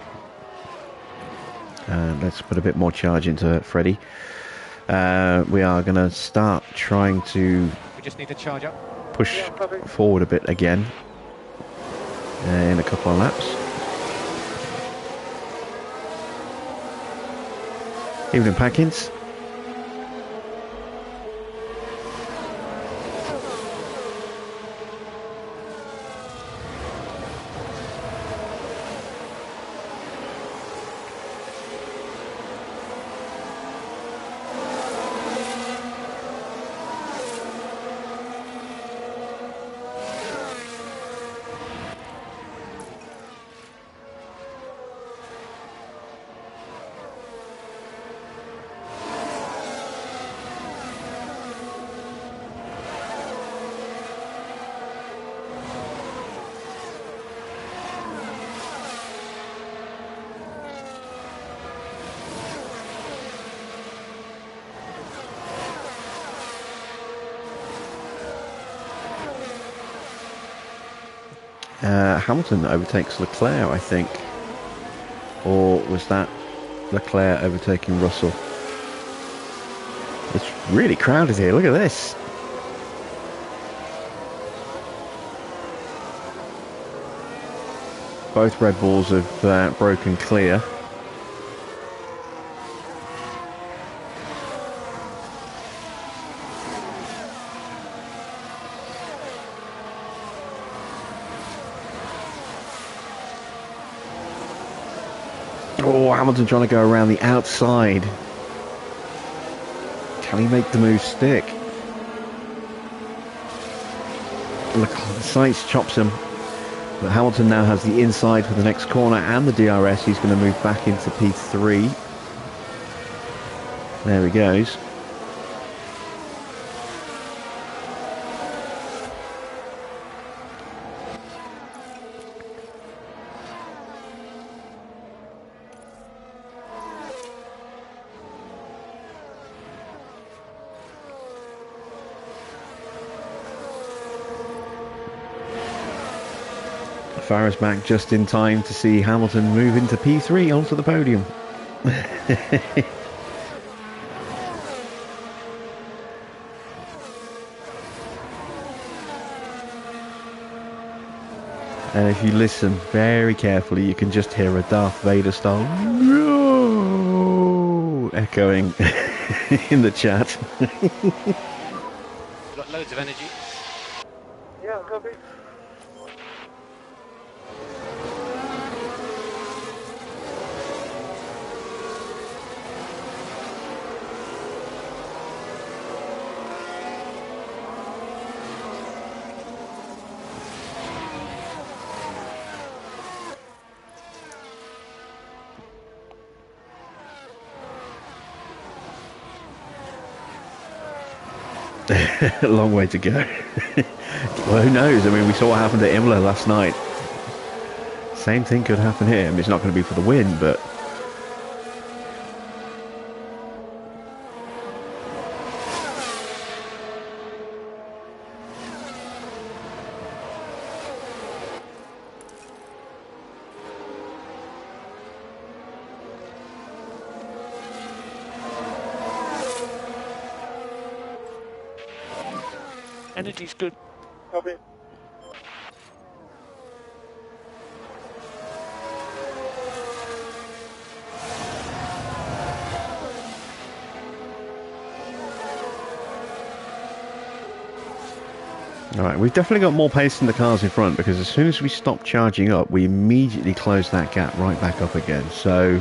And let's put a bit more charge into Freddie. We are going to start trying to We just need to charge up. push forward a bit again in a couple of laps. Evening, Packins. Hamilton overtakes Leclerc, I think. Or was that Leclerc overtaking Russell? It's really crowded here, look at this. Both Red Bulls have broken clear. Oh, Hamilton trying to go around the outside. Can he make the move stick? Look, the sights chops him. But Hamilton now has the inside for the next corner and the DRS. He's going to move back into P3. There he goes. Farah's back just in time to see Hamilton move into P3 onto the podium. And if you listen very carefully, you can just hear a Darth Vader style "No!" echoing in the chat. We've got loads of energy. Yeah, copy. A long way to go. Well, who knows? I mean, we saw what happened at Imola last night. Same thing could happen here. I mean, it's not going to be for the win, but... Energy's good. Copy. Alright, we've definitely got more pace than the cars in front, because as soon as we stop charging up, we immediately close that gap right back up again. So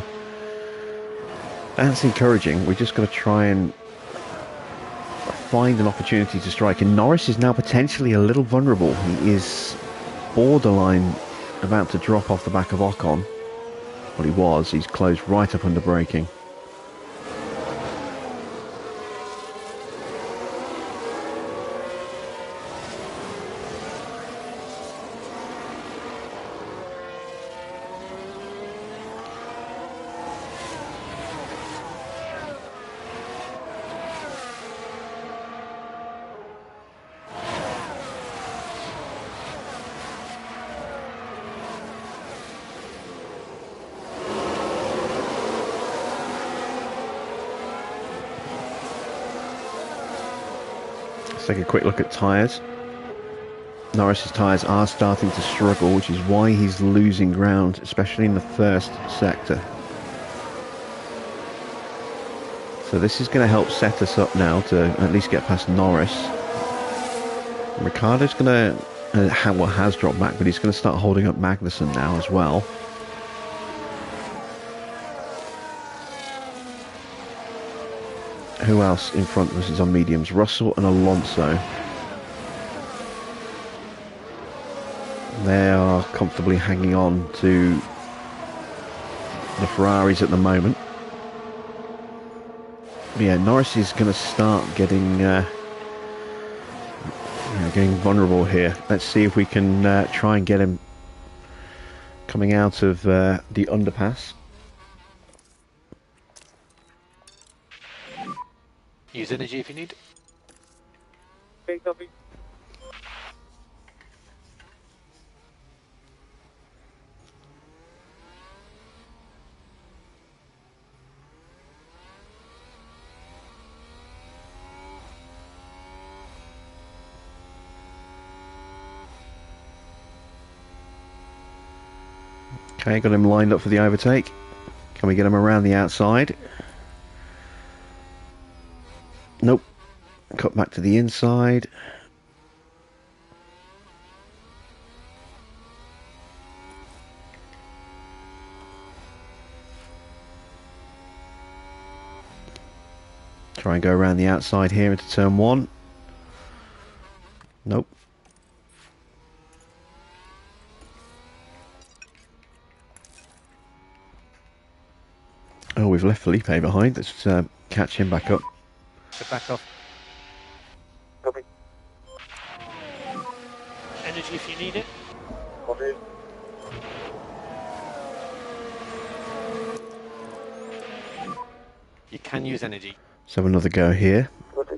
that's encouraging. We're just got to try and find an opportunity to strike, and Norris is now potentially a little vulnerable. He is borderline about to drop off the back of Ocon. Well, he was. He's closed right up under braking. Let's take a quick look at tyres. Norris's tyres are starting to struggle, which is why he's losing ground, especially in the first sector. So this is going to help set us up now to at least get past Norris. Ricciardo's going to, has dropped back, but he's going to start holding up Magnussen now as well. Who else in front of us is on mediums? Russell and Alonso. They are comfortably hanging on to the Ferraris at the moment. But yeah, Norris is going to start getting getting vulnerable here. Let's see if we can try and get him coming out of the underpass. Use energy if you need. Okay, copy. Okay, got him lined up for the overtake. Can we get him around the outside? Nope. Cut back to the inside. Try and go around the outside here into turn one. Nope. Oh, we've left Felipe behind. Let's catch him back up. So back off. Copy. Energy if you need it. Copy. You can use energy. Let's have another go here. Copy.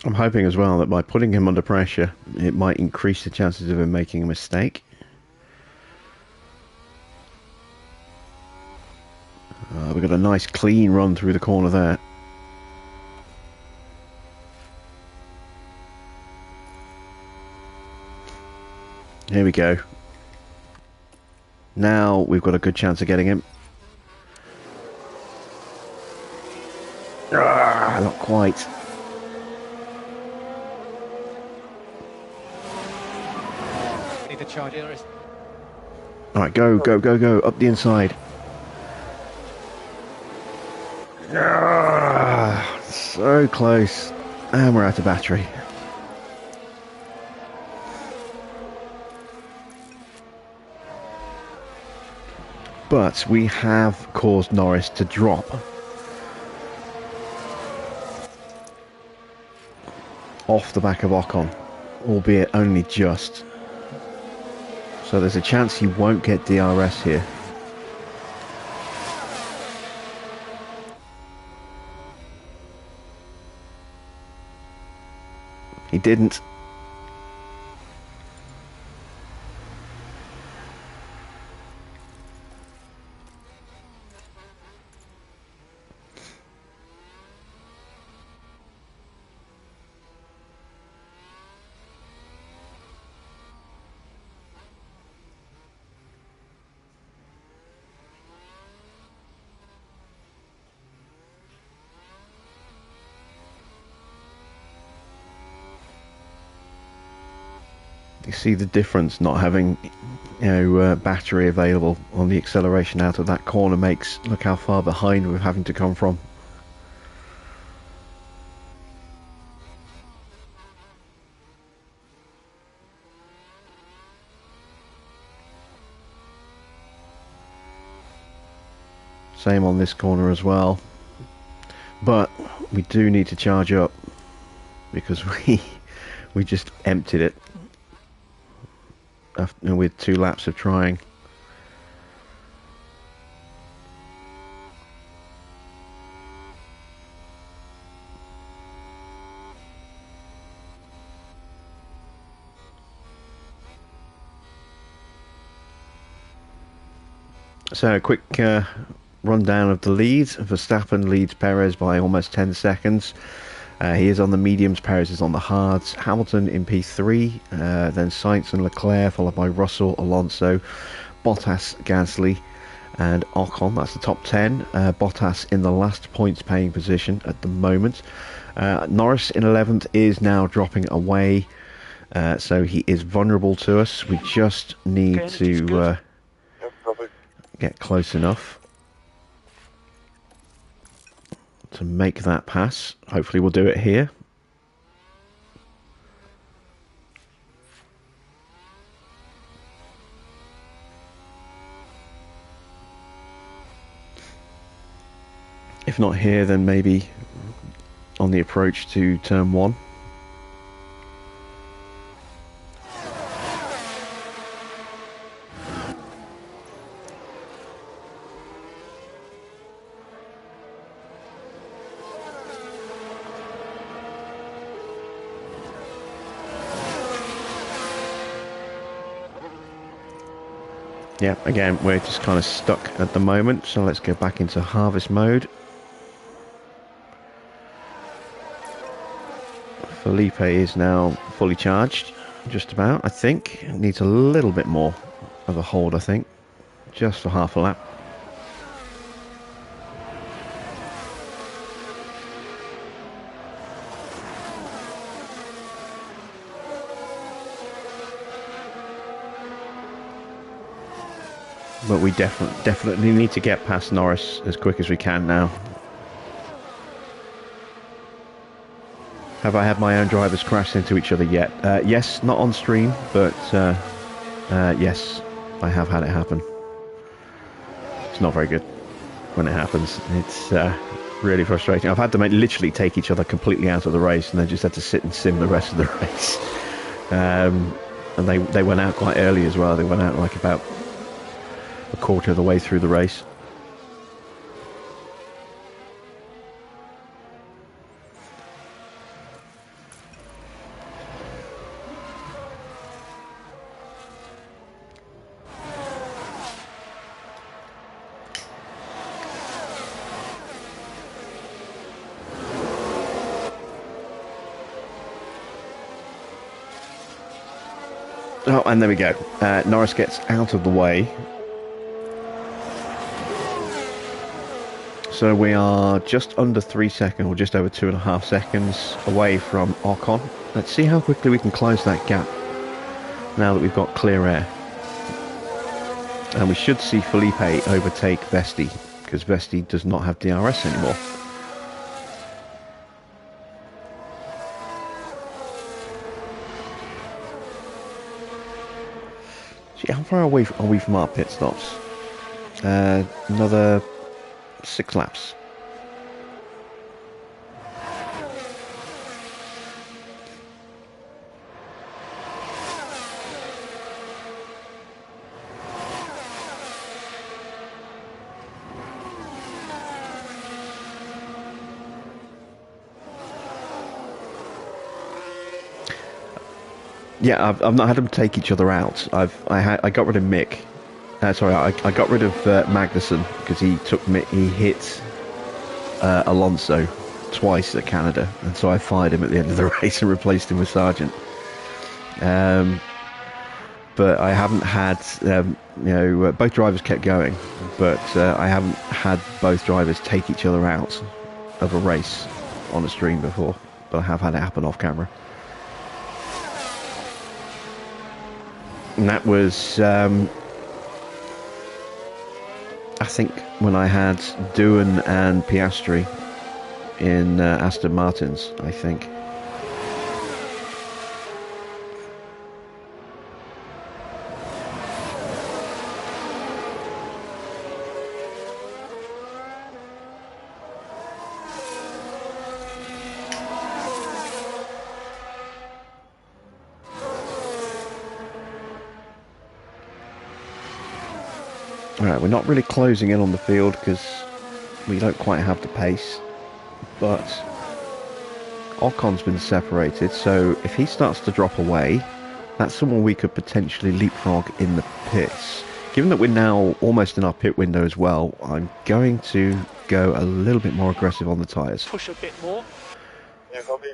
I'm hoping as well that by putting him under pressure, it might increase the chances of him making a mistake. We've got a nice clean run through the corner there. Here we go. Now we've got a good chance of getting him. Not quite. the charge, Norris. Alright, go, go, go, go, up the inside. Ah, so close. And we're out of battery. But we have caused Norris to drop. Off the back of Ocon, albeit only just. So there's a chance he won't get DRS here. He didn't. You see the difference not having, battery available on the acceleration out of that corner makes. Look how far behind we're having to come from. Same on this corner as well. But we do need to charge up because we just emptied it. After, with 2 laps of trying. So a quick rundown of the leads. Verstappen leads Perez by almost 10 seconds. He is on the mediums, Perez is on the hards. Hamilton in P3, then Sainz and Leclerc, followed by Russell, Alonso, Bottas, Gasly, and Ocon. That's the top 10. Bottas in the last points paying position at the moment. Norris in 11th is now dropping away, so he is vulnerable to us. We just need to get close enough to make that pass. Hopefully we'll do it here. If not here, then maybe on the approach to turn 1. Yeah, again, we're just kind of stuck at the moment, so let's go back into harvest mode. Felipe is now fully charged, just about, I think. Needs a little bit more of a hold, I think, just for half a lap. But we definitely need to get past Norris as quick as we can now. Have I had my own drivers crash into each other yet? Yes, not on stream, but yes, I have had it happen. It's not very good when it happens. It's really frustrating. I've had to literally take each other completely out of the race, and then just had to sit and sim the rest of the race. And they went out quite early as well. They went out like about a quarter of the way through the race. Oh, and there we go. Norris gets out of the way. So we are just under 3 seconds, or just over 2.5 seconds away from Ocon. Let's see how quickly we can close that gap. now that we've got clear air. And we should see Felipe overtake Vesti, because Vesti does not have DRS anymore. Gee, how far away are we from our pit stops? Another 6 laps. Yeah, I've not had them take each other out. I got rid of Mick. Sorry, I got rid of Magnussen because he hit Alonso twice at Canada, and so I fired him at the end of the race and replaced him with Sargent. But I haven't had both drivers kept going, but I haven't had both drivers take each other out of a race on a stream before. But I have had it happen off camera. And that was, I think, when I had Doohan and Piastri in Aston Martins, I think. Alright, we're not really closing in on the field because we don't quite have the pace, but Ocon's been separated, so if he starts to drop away, that's someone we could potentially leapfrog in the pits. Given that we're now almost in our pit window as well, I'm going to go a little bit more aggressive on the tyres. Push a bit more. Yeah, copy.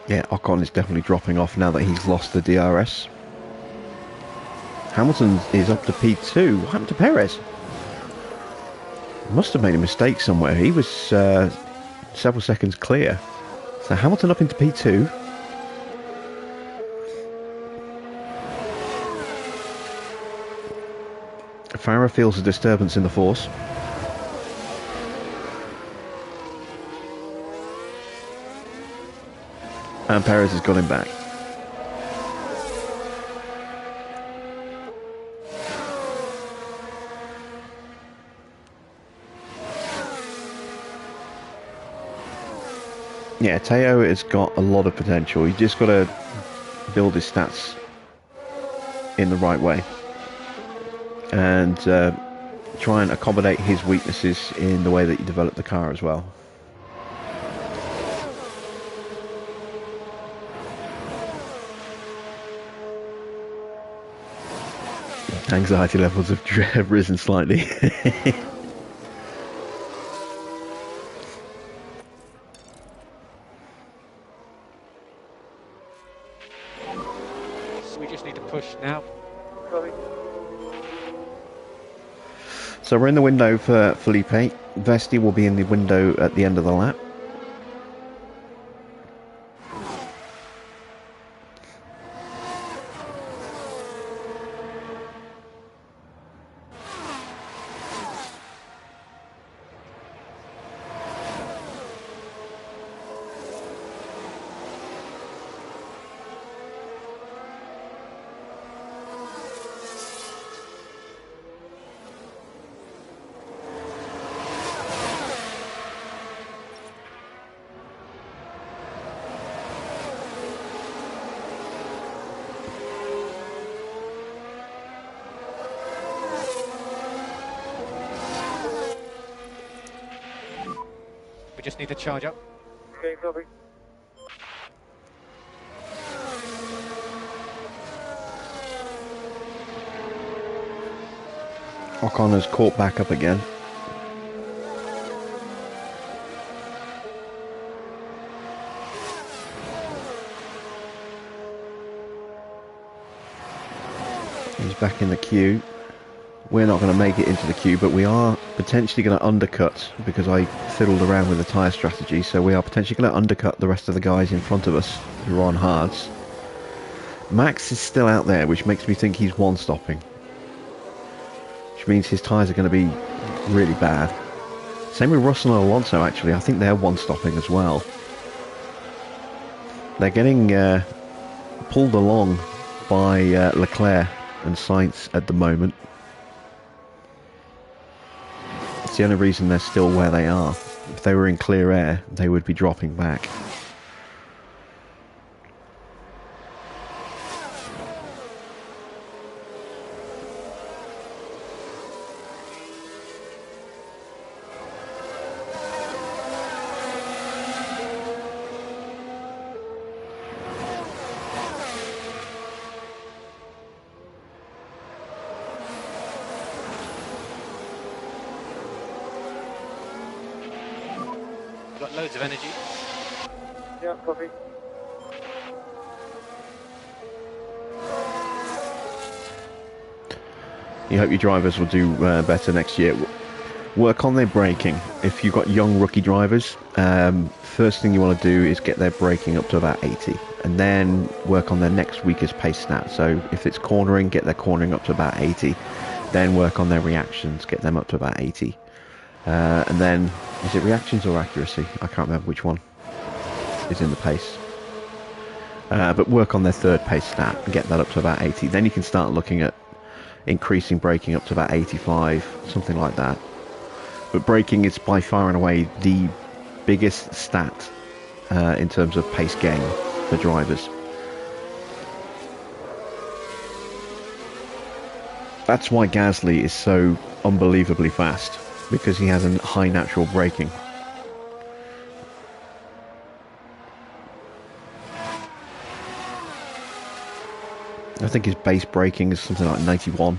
Yeah, Ocon is definitely dropping off now that he's lost the DRS. Hamilton is up to P2. What happened to Perez? Must have made a mistake somewhere. He was several seconds clear. So Hamilton up into P2. Farah feels a disturbance in the force. And Perez has got him back. Yeah, Teo has got a lot of potential. He's just got to build his stats in the right way. And try and accommodate his weaknesses in the way that you develop the car as well. Anxiety levels have risen slightly. So we just need to push now. Copy. So we're in the window for Felipe. Vesti will be in the window at the end of the lap. We just need to charge up. Okay, copy. O'Connor's caught back up again. He's back in the queue. We're not going to make it into the queue, but we are potentially going to undercut, because I fiddled around with the tyre strategy, so we are potentially going to undercut the rest of the guys in front of us who are on hards. Max is still out there, which makes me think he's one-stopping, which means his tyres are going to be really bad. Same with Russell and Alonso, actually. I think they're one-stopping as well. They're getting pulled along by Leclerc and Sainz at the moment. It's the only reason they're still where they are. If they were in clear air, they would be dropping back. Got loads of energy. Yeah, copy. You hope your drivers will do better next year. Work on their braking. If you've got young rookie drivers, first thing you want to do is get their braking up to about 80, and then work on their next weakest pace stat. So if it's cornering, get their cornering up to about 80, then work on their reactions, get them up to about 80. And then, is it reactions or accuracy? I can't remember which one is in the pace. But work on their third pace stat and get that up to about 80. Then you can start looking at increasing braking up to about 85, something like that. But braking is by far and away the biggest stat in terms of pace gain for drivers. That's why Gasly is so unbelievably fast, because he has a high natural braking. I think his base braking is something like 91.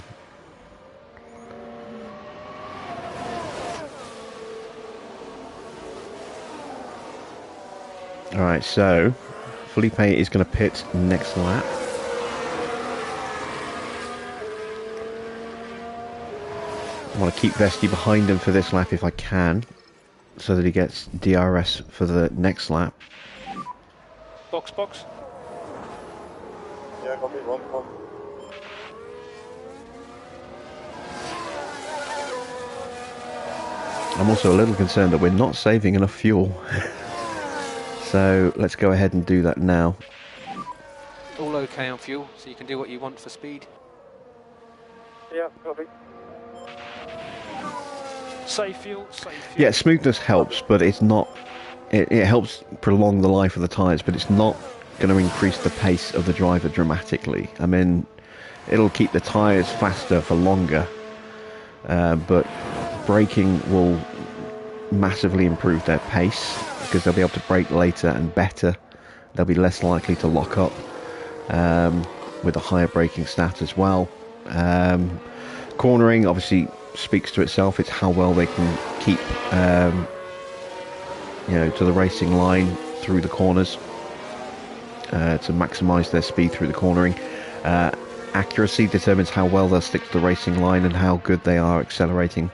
Alright, so Felipe is going to pit next lap. I want to keep Vesti behind him for this lap if I can, so that he gets DRS for the next lap. Box. Yeah, copy. 1. I'm also a little concerned that we're not saving enough fuel. So let's go ahead and do that now. All okay on fuel, so you can do what you want for speed. Yeah, copy. Save fuel. Yeah, smoothness helps, but it's not... It helps prolong the life of the tyres, but it's not going to increase the pace of the driver dramatically. I mean, it'll keep the tyres faster for longer, but braking will massively improve their pace, because they'll be able to brake later and better. They'll be less likely to lock up with a higher braking stat as well. Cornering obviously speaks to itself. It's how well they can keep to the racing line through the corners to maximise their speed through the cornering. Accuracy determines how well they'll stick to the racing line and how good they are accelerating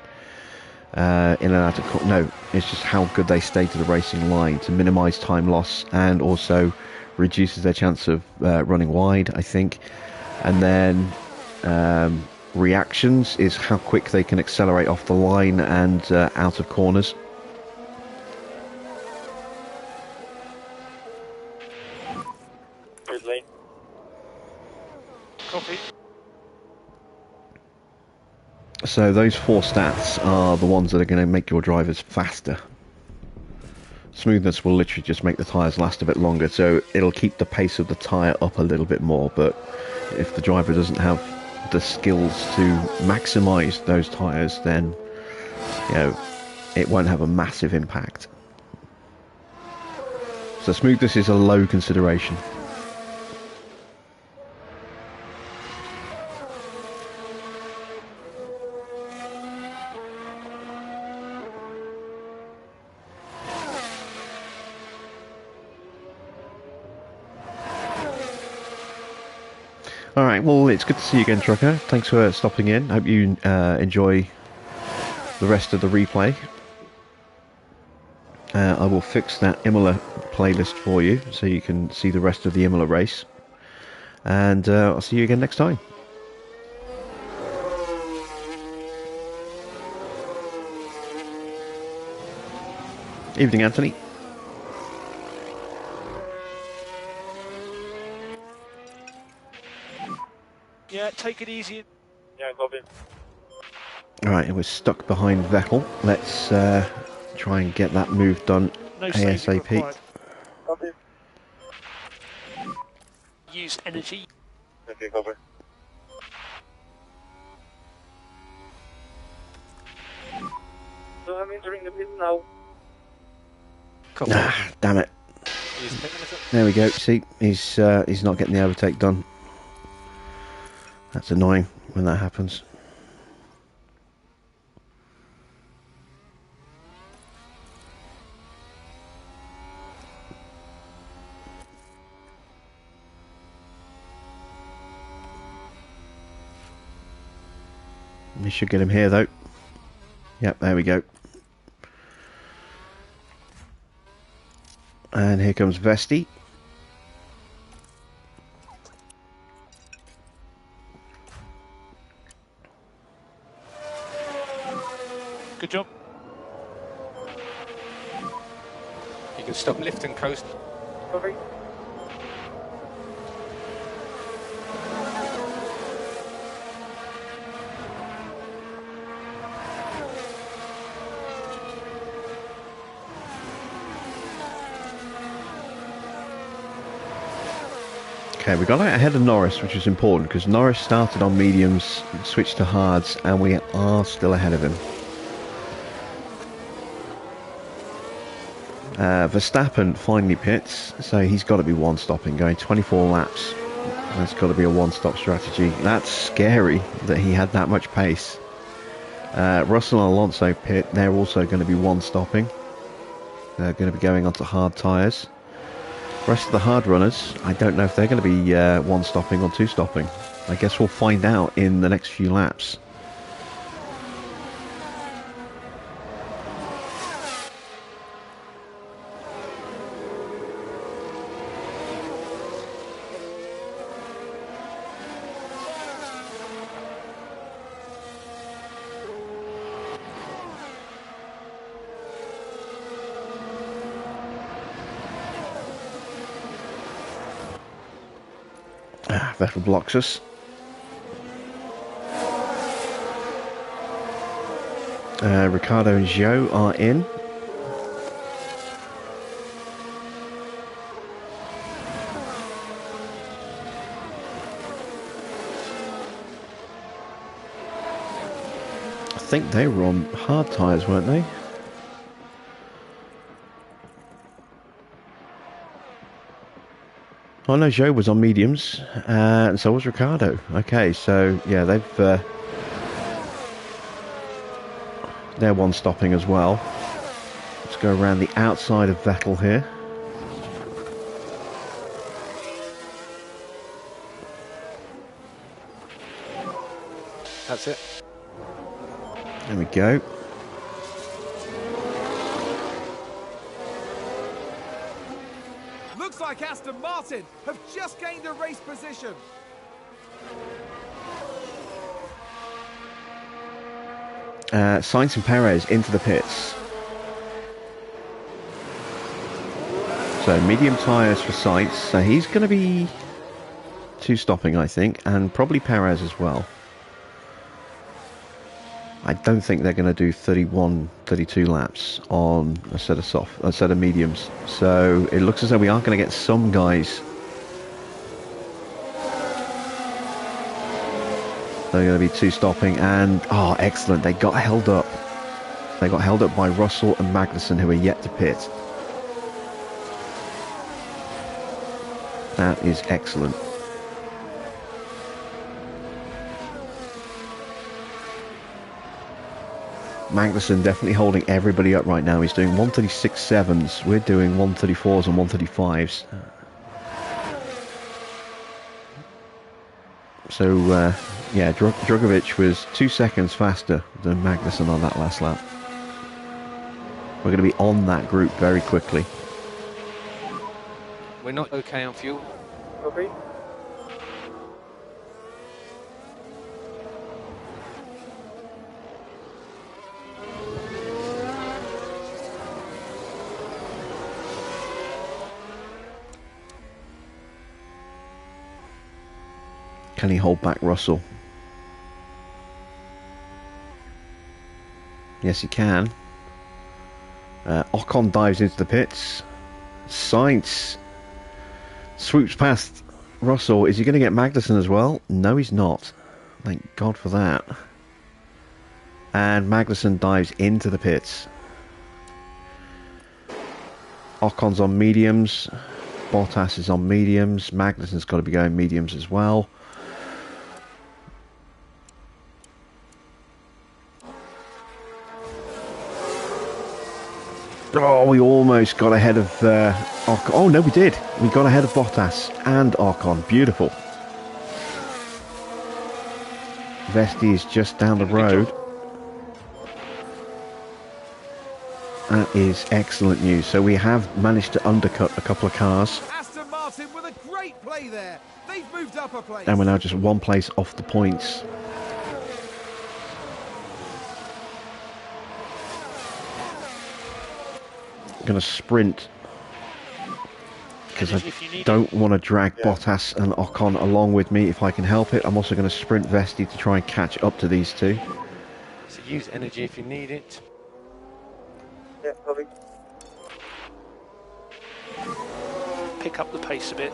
in and out of no, it's just how good they stay to the racing line to minimise time loss, and also reduces their chance of running wide, I think. And then reactions is how quick they can accelerate off the line and out of corners. Pit lane. Copy. So those 4 stats are the ones that are going to make your drivers faster. Smoothness will literally just make the tyres last a bit longer, so it'll keep the pace of the tyre up a little bit more, but if the driver doesn't have the skills to maximise those tyres, then it won't have a massive impact. So smoothness is a low consideration. Alright, well, it's good to see you again, Trucker. Thanks for stopping in. Hope you enjoy the rest of the replay. I will fix that Imola playlist for you so you can see the rest of the Imola race. And I'll see you again next time. Evening, Anthony. Yeah, take it easy. Yeah, copy. Alright, we're stuck behind Vettel. Let's try and get that move done No saving ASAP. required. Copy. Use energy. Okay, copy. So I'm entering the pit now. Copy. Ah, damn it. Use pit limiter. There we go. See, he's not getting the overtake done. That's annoying when that happens. We should get him here though. Yep, there we go. And here comes Vesti. Good job. You can stop lift and coast. Copy. Okay, we got out ahead of Norris, which was important because Norris started on mediums, switched to hards, and we are still ahead of him. Verstappen finally pits, so he's got to be one-stopping, going 24 laps. That's got to be a one-stop strategy. That's scary that he had that much pace. Russell and Alonso pit, they're also going to be one-stopping. They're going to be going onto hard tyres. Rest of the hard runners, I don't know if they're going to be one-stopping or two-stopping. I guess we'll find out in the next few laps. Vettel blocks us. Ricardo and Zhou are in. I think they were on hard tyres, weren't they? Oh no, Zhou was on mediums, and so was Ricardo. Okay, so yeah, they're one-stopping as well. Let's go around the outside of Vettel here. That's it. There we go. Looks like Aston Martin have just gained a race position. Sainz and Perez into the pits. So medium tyres for Sainz, so he's going to be two-stopping, I think, and probably Perez as well. I don't think they're going to do 31, 32 laps on a set of mediums. So it looks as though we are going to get some guys. They're going to be two-stopping, and oh, excellent! They got held up. They got held up by Russell and Magnussen, who are yet to pit. That is excellent. Magnussen definitely holding everybody up right now. He's doing 136.7s. We're doing 134s and 135s. So, yeah, Drugovic was 2 seconds faster than Magnussen on that last lap. We're going to be on that group very quickly. We're not okay on fuel. Copy. Can he hold back Russell? Yes, he can. Ocon dives into the pits. Sainz swoops past Russell. Is he going to get Magnussen as well? No, he's not. Thank God for that. And Magnussen dives into the pits. Ocon's on mediums. Bottas is on mediums. Magnussen's got to be going mediums as well. Oh, we almost got ahead of Ocon. Oh, no, we did. We got ahead of Bottas and Ocon. Beautiful. Vesti is just down the road. That is excellent news. So we have managed to undercut a couple of cars. Aston Martin with a great play there. They've moved up a place. And we're now just 1 place off the points. Going to sprint because I don't want to drag Bottas and Ocon along with me if I can help it. I'm also going to sprint Vesti to try and catch up to these two. So use energy if you need it. Yeah, copy. Pick up the pace a bit.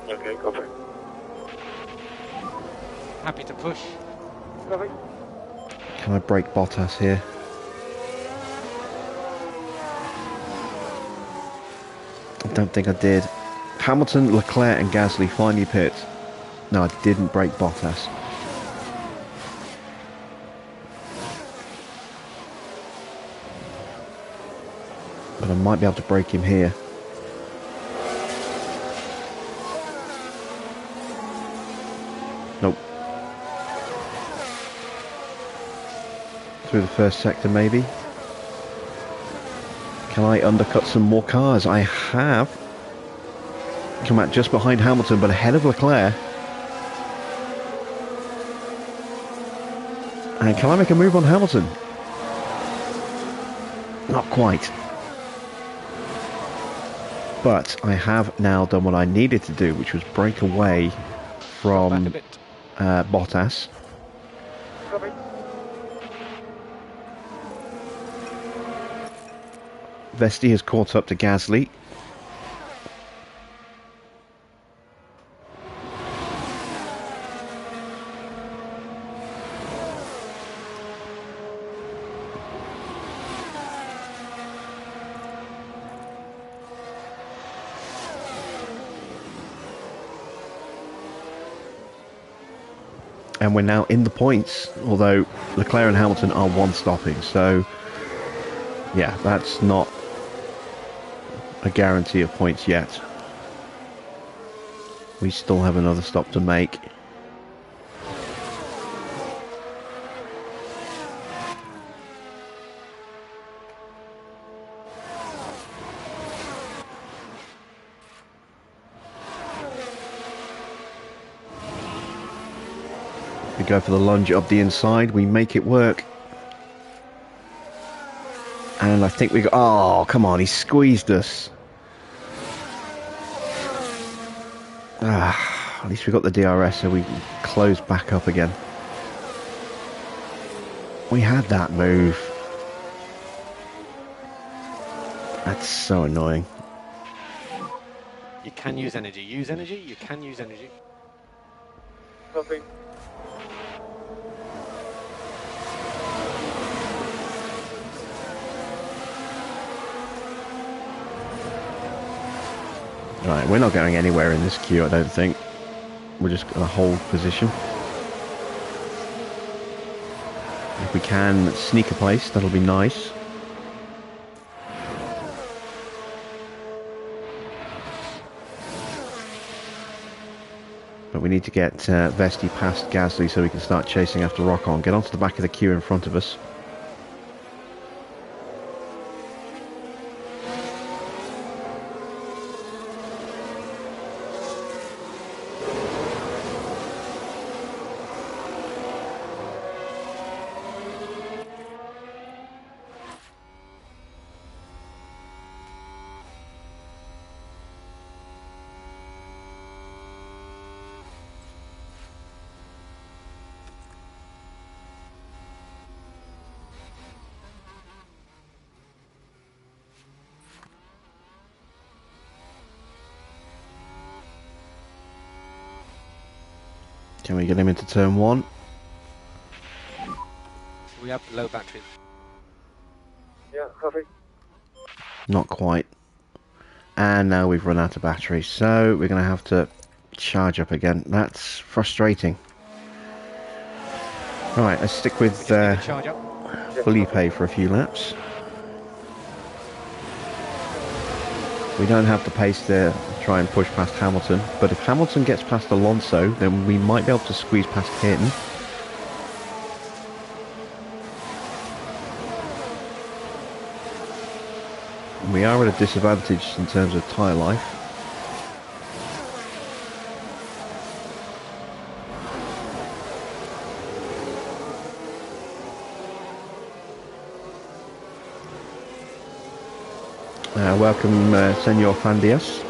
Okay, copy. Happy to push. Copy. Can I break Bottas here? I don't think I did. Hamilton, Leclerc and Gasly finally pit. No, I didn't break Bottas. But I might be able to break him here. Nope. Through the first sector maybe. Can I undercut some more cars? I have come out just behind Hamilton, but ahead of Leclerc. And can I make a move on Hamilton? Not quite. But I have now done what I needed to do, which was break away from Bottas. Copy. Vesti has caught up to Gasly. And we're now in the points, although Leclerc and Hamilton are one stopping, so yeah, that's not a guarantee of points yet. We still have another stop to make. We go for the lunge up the inside, we make it work. And I think we got... Oh, come on, he squeezed us. At least we got the DRS so we can close back up again. We had that move. That's so annoying. You can use energy. Use energy. You can use energy. Copy. Right, we're not going anywhere in this queue, I don't think. We're just going to hold position. If we can sneak a place, that'll be nice. But we need to get Vesti past Gasly so we can start chasing after Rock-On. Get onto the back of the queue in front of us. Can we get him into turn 1? We have low batteries. Yeah, copy. Not quite. And now we've run out of batteries, so we're going to have to charge up again. That's frustrating. Right, let's stick with Charge up. Felipe for a few laps. We don't have the pace to try and push past Hamilton, but if Hamilton gets past Alonso, then we might be able to squeeze past him. We are at a disadvantage in terms of tyre life. Welcome, Senor Fandias.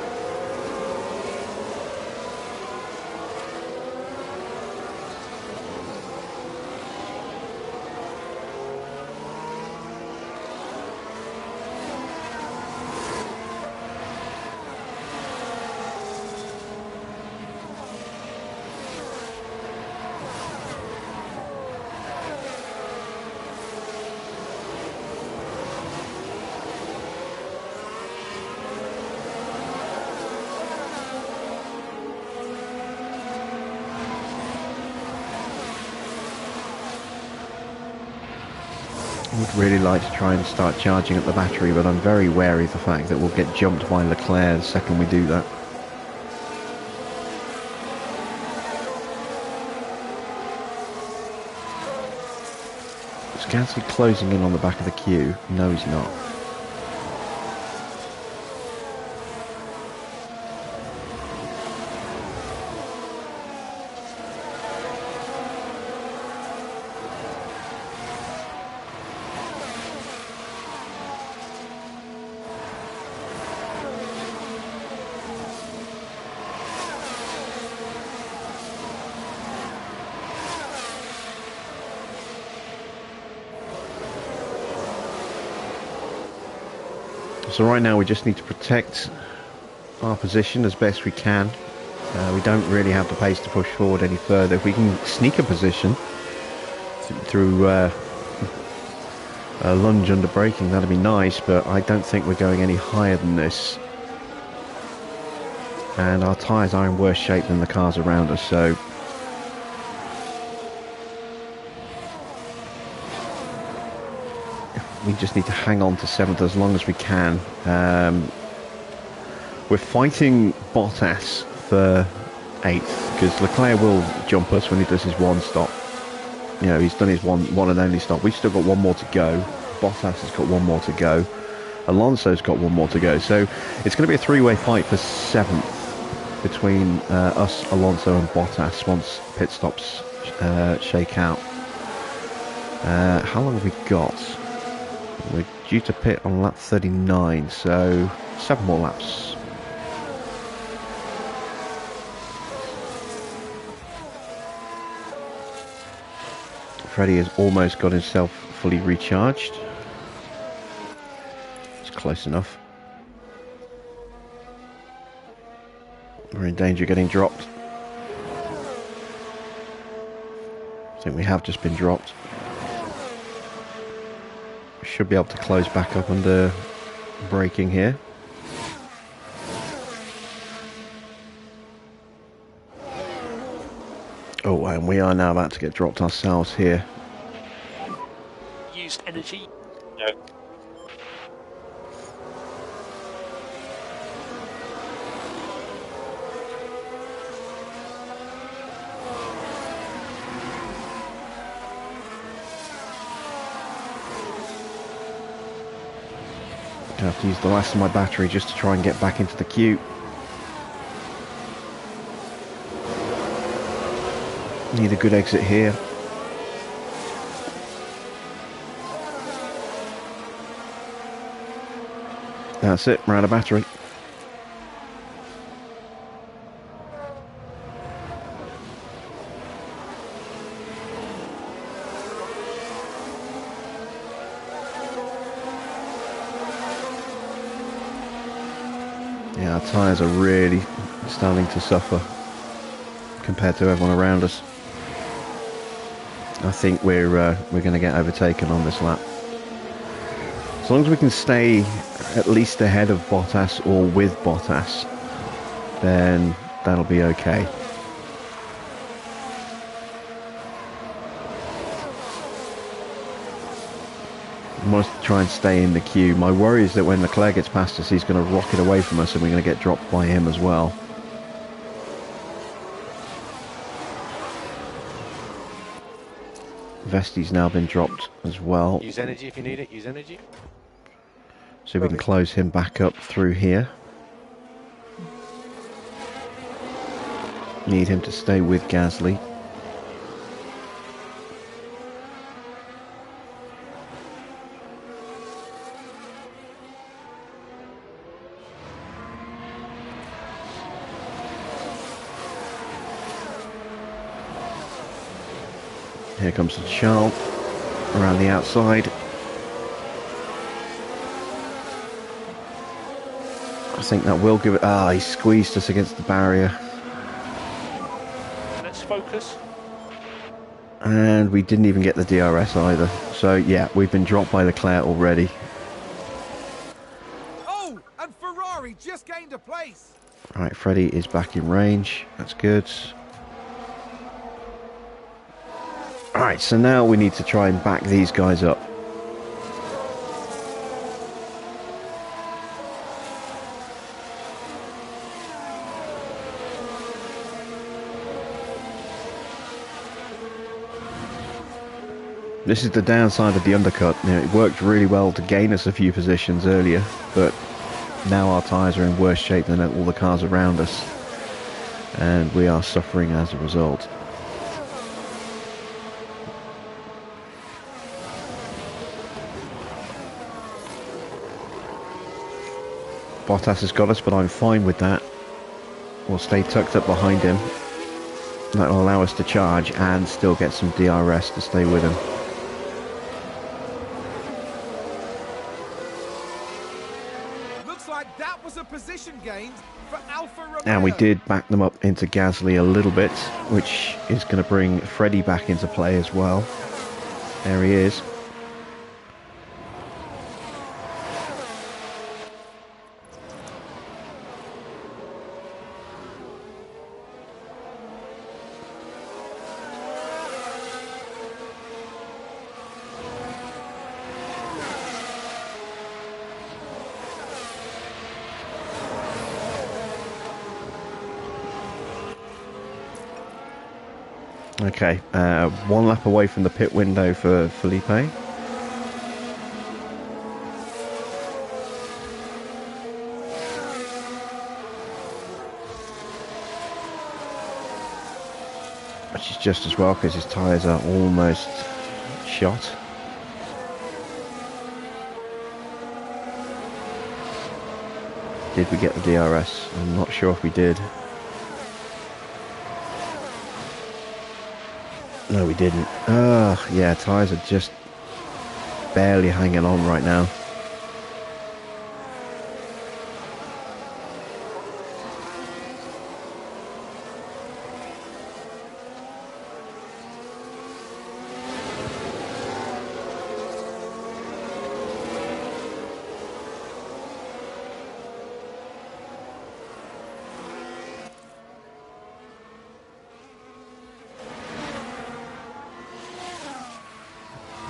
I would really like to try and start charging up the battery, but I'm very wary of the fact that we'll get jumped by Leclerc the second we do that. Is Gasly closing in on the back of the queue? No, he's not. So right now we just need to protect our position as best we can. We don't really have the pace to push forward any further. If we can sneak a position through a lunge under braking, that'd be nice, but I don't think we're going any higher than this. And our tyres are in worse shape than the cars around us, so we just need to hang on to 7th as long as we can. We're fighting Bottas for 8th because Leclerc will jump us when he does his one stop. You know, he's done his one and only stop. We've still got one more to go. Bottas has got one more to go. Alonso's got one more to go. So it's going to be a three-way fight for 7th between us, Alonso and Bottas once pit stops shake out. How long have we got? We're due to pit on lap 39, so 7 more laps. Freddie has almost got himself fully recharged. It's close enough. We're in danger of getting dropped. I think we have just been dropped. Should be able to close back up under braking here. Oh, and we are now about to get dropped ourselves here. Used energy. No. I have to use the last of my battery just to try and get back into the queue. Need a good exit here. That's it, we're out of battery. Yeah, our tyres are really starting to suffer compared to everyone around us. I think we're going to get overtaken on this lap. As long as we can stay at least ahead of Bottas or with Bottas, then that'll be okay. I want us to try and stay in the queue. My worry is that when Leclerc gets past us, he's going to rocket away from us and we're going to get dropped by him as well. Vesti's now been dropped as well. Use energy if you need it, use energy. So we can close him back up through here. Need him to stay with Gasly. Here comes Charles around the outside. I think that will give it... he squeezed us against the barrier. Let's focus. And we didn't even get the DRS either. So yeah, we've been dropped by Leclerc already. Oh, and Ferrari just gained a place. Right, Freddie is back in range. That's good. Alright, so now we need to try and back these guys up. This is the downside of the undercut. You know, it worked really well to gain us a few positions earlier, but now our tyres are in worse shape than all the cars around us, and we are suffering as a result. Bottas has got us, but I'm fine with that. We'll stay tucked up behind him. That will allow us to charge and still get some DRS to stay with him. Looks like that was a position gained for Alfa Romeo. And we did back them up into Gasly a little bit, which is going to bring Freddie back into play as well. There he is. Okay, one lap away from the pit window for Felipe. Which is just as well because his tyres are almost shot. Did we get the DRS? I'm not sure if we did. No, we didn't. Yeah, tyres are just barely hanging on right now.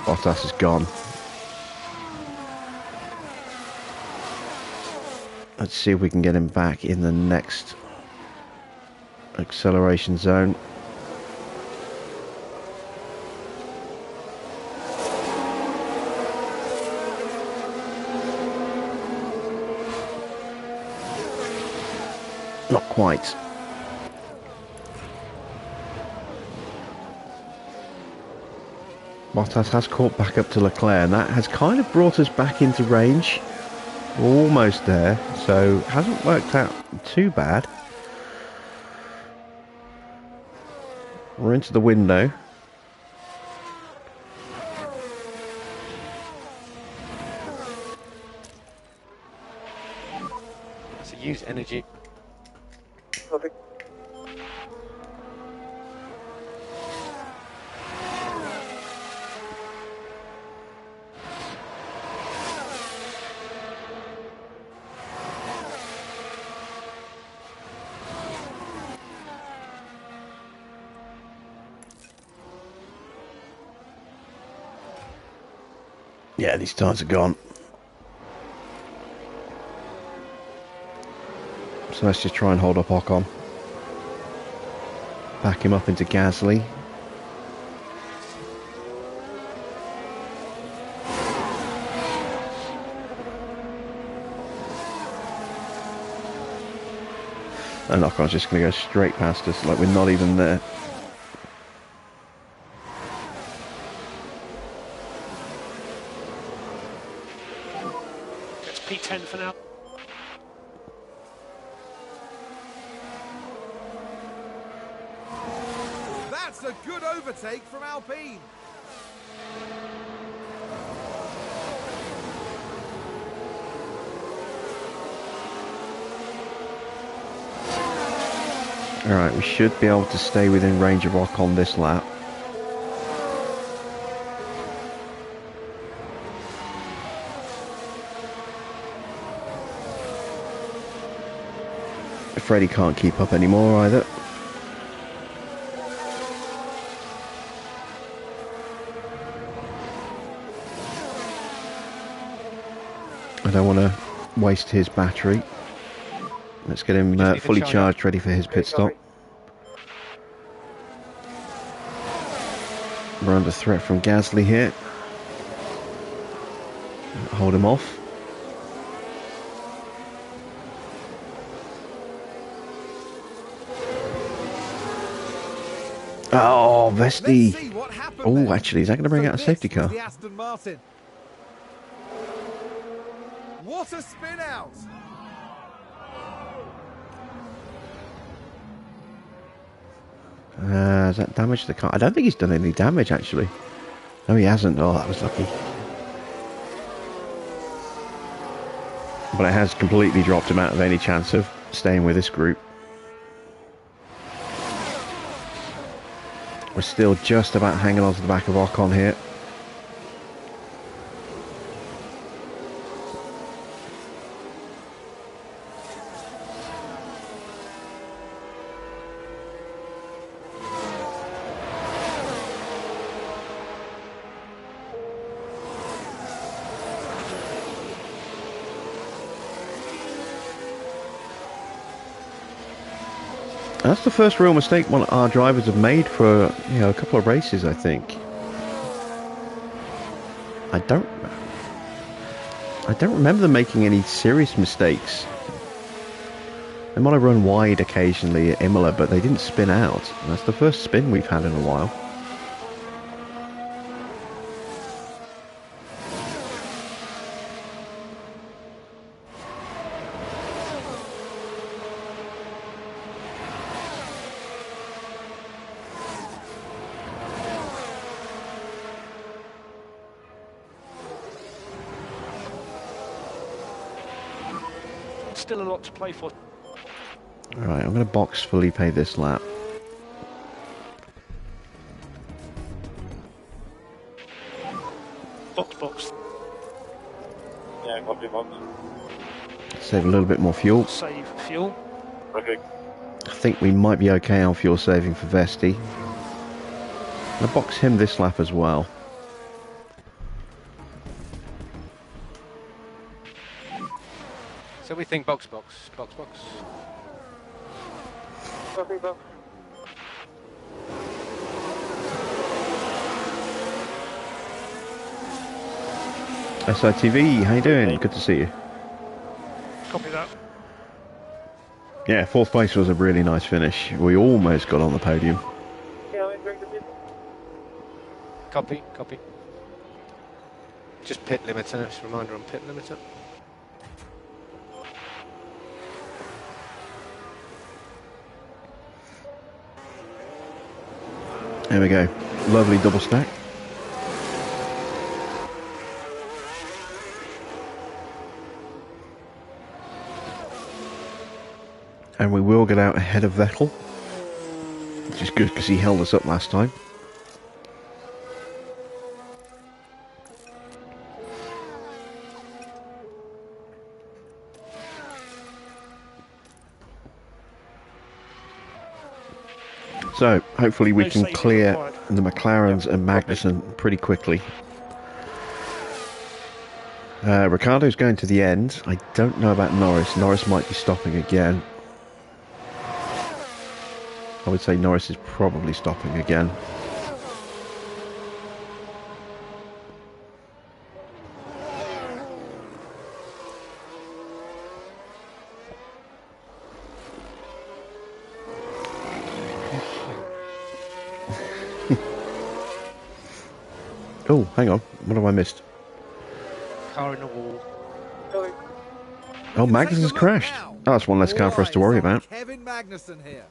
Bottas is gone. Let's see if we can get him back in the next acceleration zone. quite. Bottas has caught back up to Leclerc, and that has kind of brought us back into range. Almost there, so hasn't worked out too bad. We're into the window. So use energy. Perfect. Yeah, these tyres are gone. So let's just try and hold up Ocon. Back him up into Gasly. And Ocon's just going to go straight past us like we're not even there. It's P10 for now. That's a good overtake from Alpine. Alright, we should be able to stay within range of Ocon this lap. Afraid he can't keep up anymore either. I don't want to waste his battery. Let's get him fully charged, ready for his pit stop. We're under threat from Gasly here. Hold him off. Oh, Vesti. Oh, actually, is that going to bring out a safety car? The Aston Martin. What a spin out! Has that damaged the car? I don't think he's done any damage, actually. No, he hasn't. Oh, that was lucky. But it has completely dropped him out of any chance of staying with this group. We're still just about hanging on to the back of Ocon here. That's the first real mistake one of our drivers have made for a couple of races, I think. I don't remember them making any serious mistakes. They might have run wide occasionally at Imola, but they didn't spin out. That's the first spin we've had in a while. Still a lot to play for. Alright, I'm going to box Felipe this lap. Box. Yeah, copy box. Save a little bit more fuel. Save fuel. Perfect. I think we might be okay on fuel saving for Vesti. I'm going to box him this lap as well. So we think box. Copy box. SITV, how you doing? Good to see you. Copy that. Yeah, fourth place was a really nice finish. We almost got on the podium. Yeah, I'm entering the pit. Copy, copy. Just pit limiter, just a reminder on pit limiter. There we go. Lovely double stack. And we will get out ahead of Vettel, which is good because he held us up last time. So hopefully we can clear the McLarens and Magnussen pretty quickly. Ricardo's going to the end. I don't know about Norris. Norris might be stopping again. I would say Norris is probably stopping again. Oh, hang on. What have I missed? Car in the wall. Sorry. Oh, Magnussen's crashed. Oh, that's one less car for us to worry about. Kevin Magnussen here.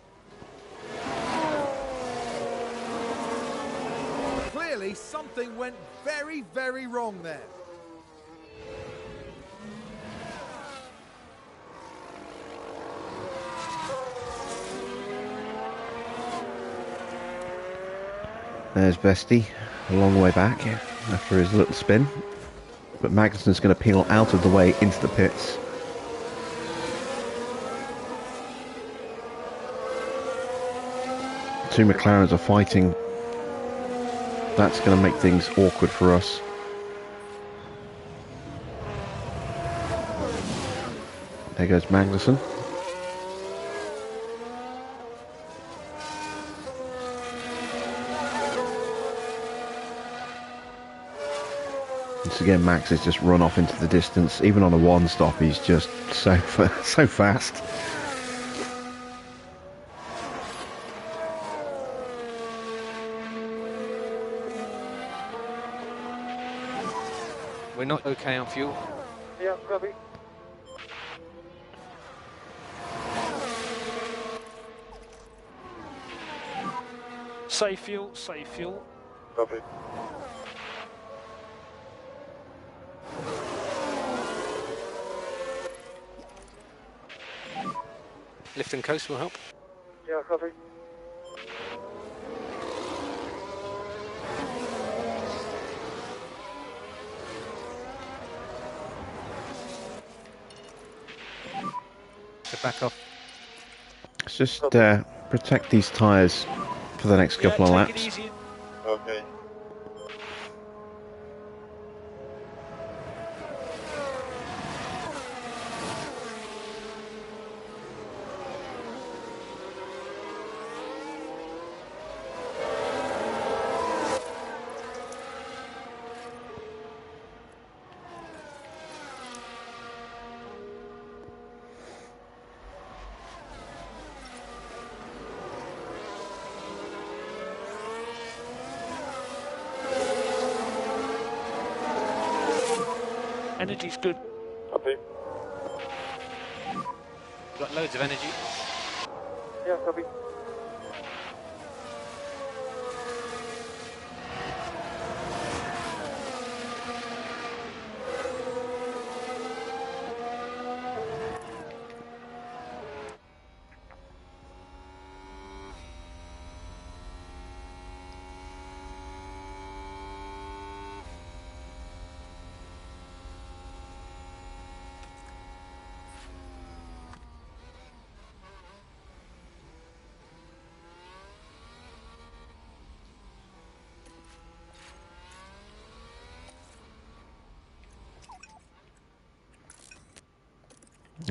Clearly, something went very, very wrong there. There's Vesti, a long way back after his little spin. But Magnussen's going to peel out of the way into the pits. Two McLarens are fighting. That's going to make things awkward for us. There goes Magnussen. Once again, Max has just run off into the distance. Even on a one stop, he's just so fast. We're not okay on fuel. Yeah, copy. Safe fuel, safe fuel. Copy. Lift and coast will help. Yeah, copy. So back off. Let's just protect these tyres for the next couple of Take it laps. easy. Okay. Energy's good. Copy. Got loads of energy. Yeah, copy.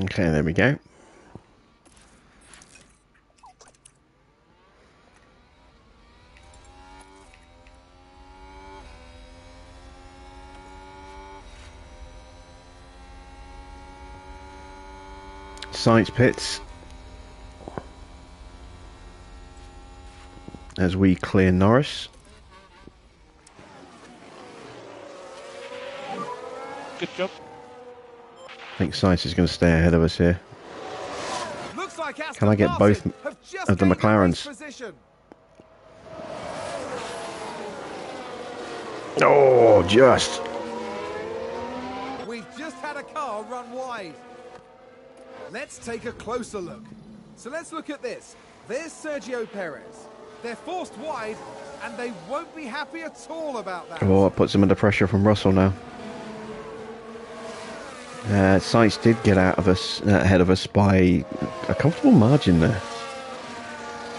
Okay, there we go. Science pits. as we clear Norris. Good job. I think Sainz is going to stay ahead of us here. Looks like Aston Can I get both Martin have just of the gained McLarens? race position. Oh, just. We've just had a car run wide. Let's take a closer look. So let's look at this. There's Sergio Perez. They're forced wide, and they won't be happy at all about that. Oh, it puts him under pressure from Russell now. Sainz did get out of us, ahead of us by a comfortable margin there.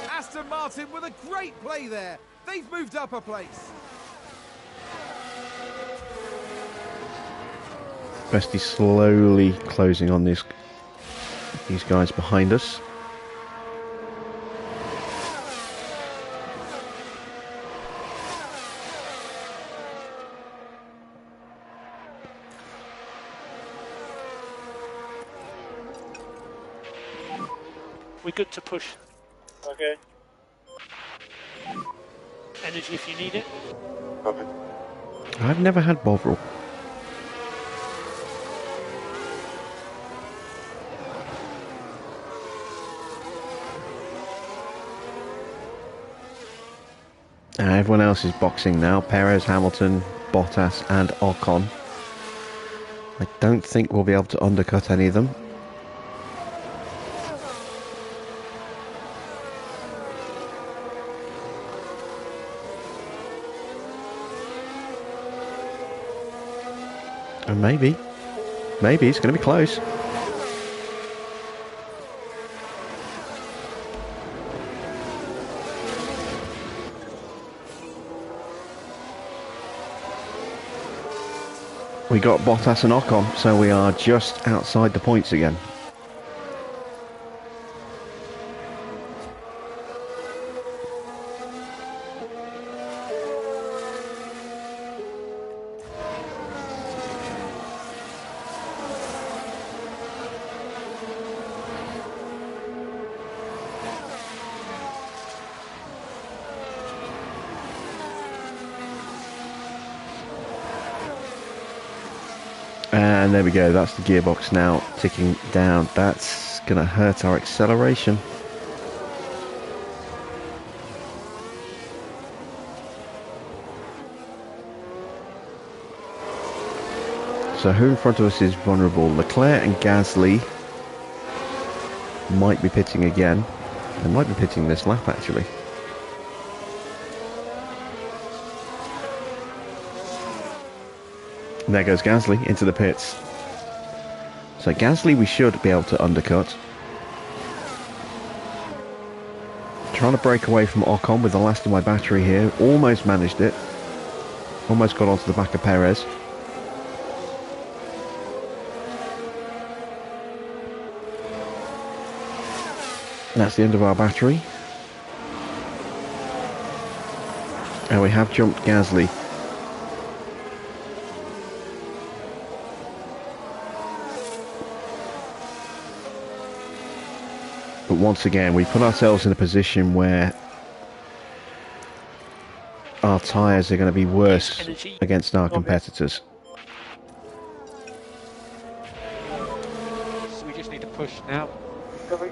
Aston Martin with a great play there. They've moved up a place. Bestie slowly closing on these guys behind us. We're good to push. Okay. Energy if you need it. Copy. I've never had Bovril. Everyone else is boxing now. Perez, Hamilton, Bottas and Ocon. I don't think we'll be able to undercut any of them. And maybe it's going to be close. We got Bottas and Ocon, so we are just outside the points again. And there we go, that's the gearbox now ticking down. That's going to hurt our acceleration. So who in front of us is vulnerable? Leclerc and Gasly might be pitting again. They might be pitting this lap actually. And there goes Gasly into the pits. So Gasly we should be able to undercut. Trying to break away from Ocon with the last of my battery here. Almost managed it. Almost got onto the back of Perez. And that's the end of our battery. And we have jumped Gasly. But once again, we put ourselves in a position where our tyres are going to be worse against our competitors. So we just need to push now. Copy.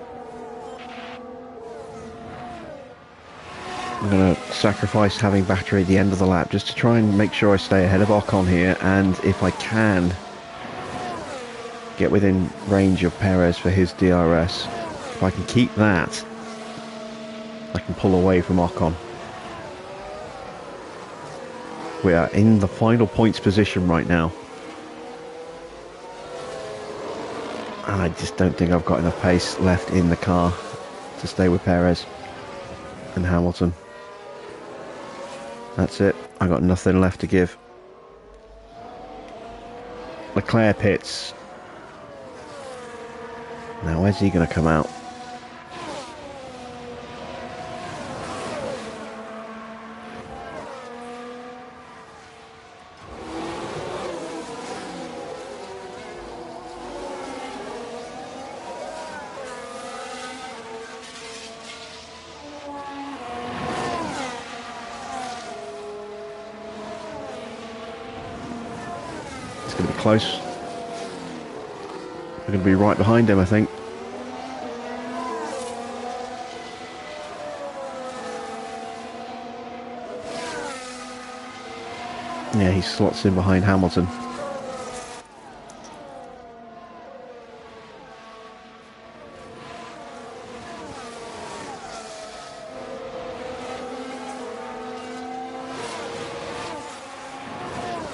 I'm going to sacrifice having battery at the end of the lap just to try and make sure I stay ahead of Ocon here, and if I can get within range of Perez for his DRS. If I can keep that, I can pull away from Ocon. We are in the final points position right now. And I just don't think I've got enough pace left in the car to stay with Perez and Hamilton. That's it. I got nothing left to give. Leclerc pits. Now where's he going to come out? It's going to be close. We're going to be right behind him, I think. Yeah, he slots in behind Hamilton.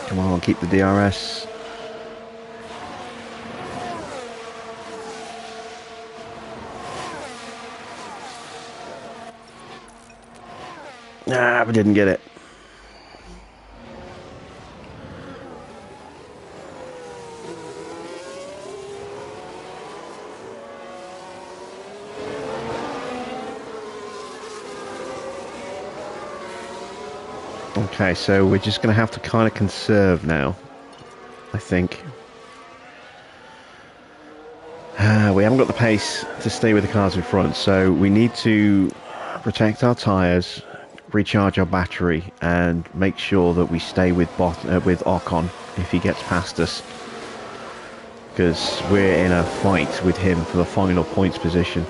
Come on, keep the DRS. Nah, we didn't get it. Okay, so we're just going to have to kind of conserve now, I think. We haven't got the pace to stay with the cars in front, so we need to protect our tyres, recharge our battery, and make sure that we stay with Ocon if he gets past us. Because we're in a fight with him for the final points position.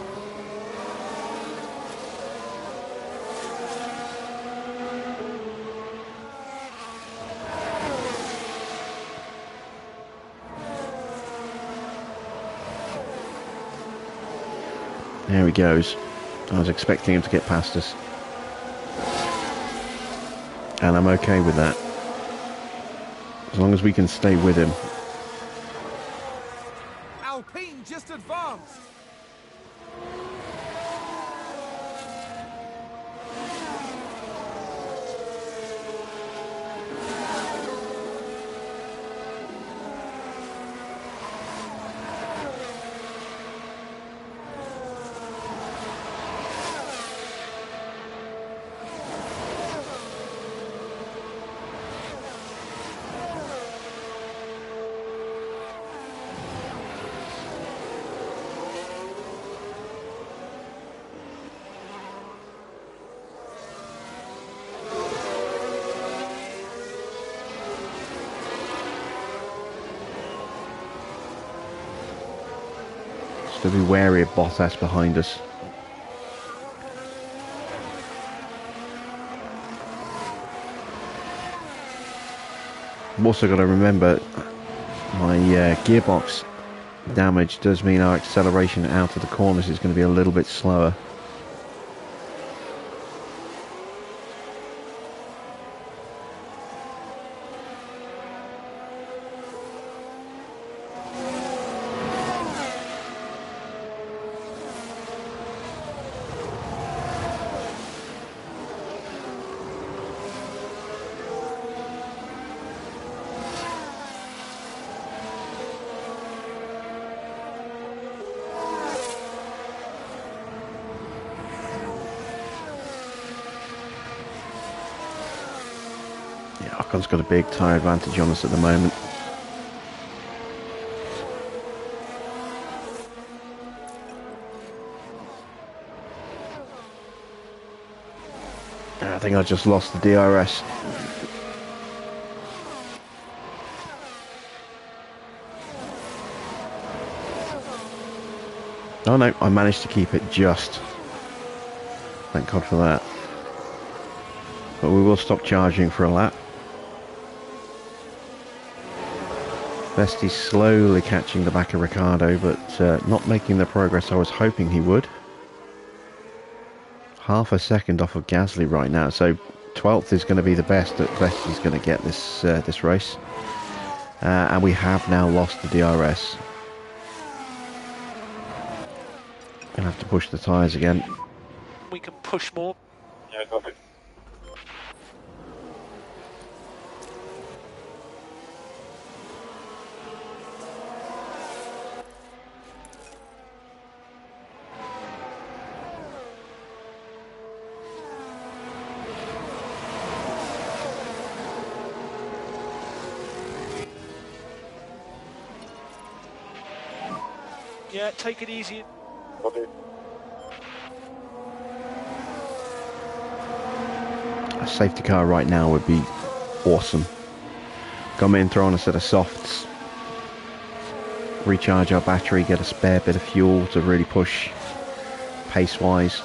There he goes. I was expecting him to get past us. And I'm okay with that. As long as we can stay with him. Alpine just advanced. So be wary of Bottas behind us. I've also got to remember my gearbox damage does mean our acceleration out of the corners is going to be a little bit slower. Ocon's got a big tyre advantage on us at the moment. I think I just lost the DRS. Oh no, I managed to keep it just. Thank God for that. But we will stop charging for a lap. Vesti's slowly catching the back of Ricciardo, but not making the progress I was hoping he would. Half a second off of Gasly right now, so 12th is going to be the best that Vesti's going to get this race. And we have now lost the DRS. Gonna have to push the tyres again. We can push more. Yeah, got it. Yeah, take it easy. Got it. A safety car right now would be awesome. Come in, throw on a set of softs, recharge our battery, get a spare bit of fuel to really push pace-wise.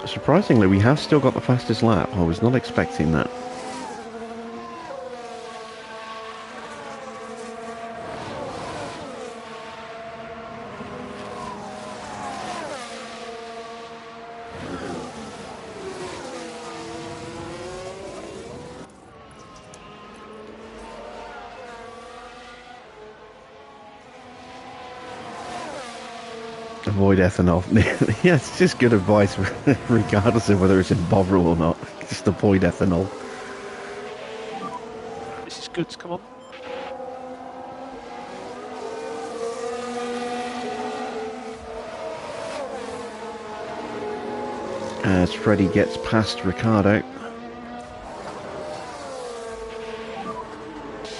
Surprisingly, we have still got the fastest lap. I was not expecting that. Avoid ethanol. Yeah, it's just good advice regardless of whether it's in Bovril or not. Just avoid ethanol. This is good, come on. As Freddie gets past Ricardo.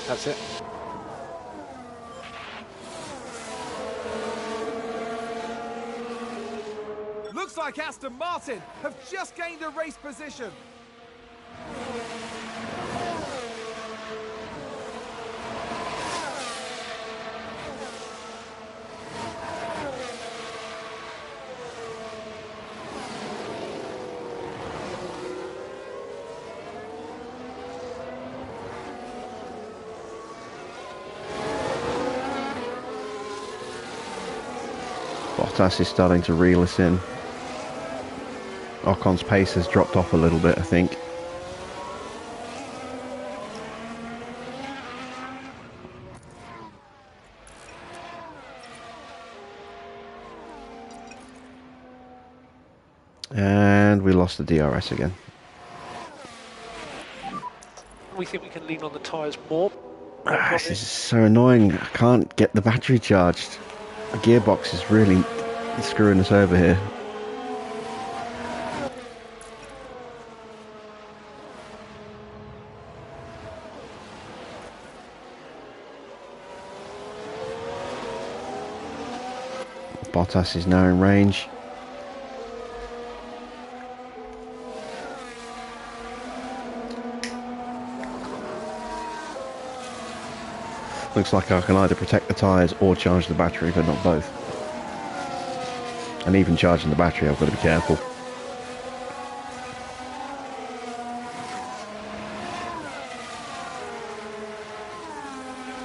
That's it. Looks like Aston Martin have just gained a race position. Bottas is starting to reel us in. Ocon's pace has dropped off a little bit, I think. And we lost the DRS again. We think we can lean on the tyres more. This is so annoying. I can't get the battery charged. The gearbox is really screwing us over here. Bottas is now in range. Looks like I can either protect the tyres or charge the battery, but not both. And even charging the battery, I've got to be careful.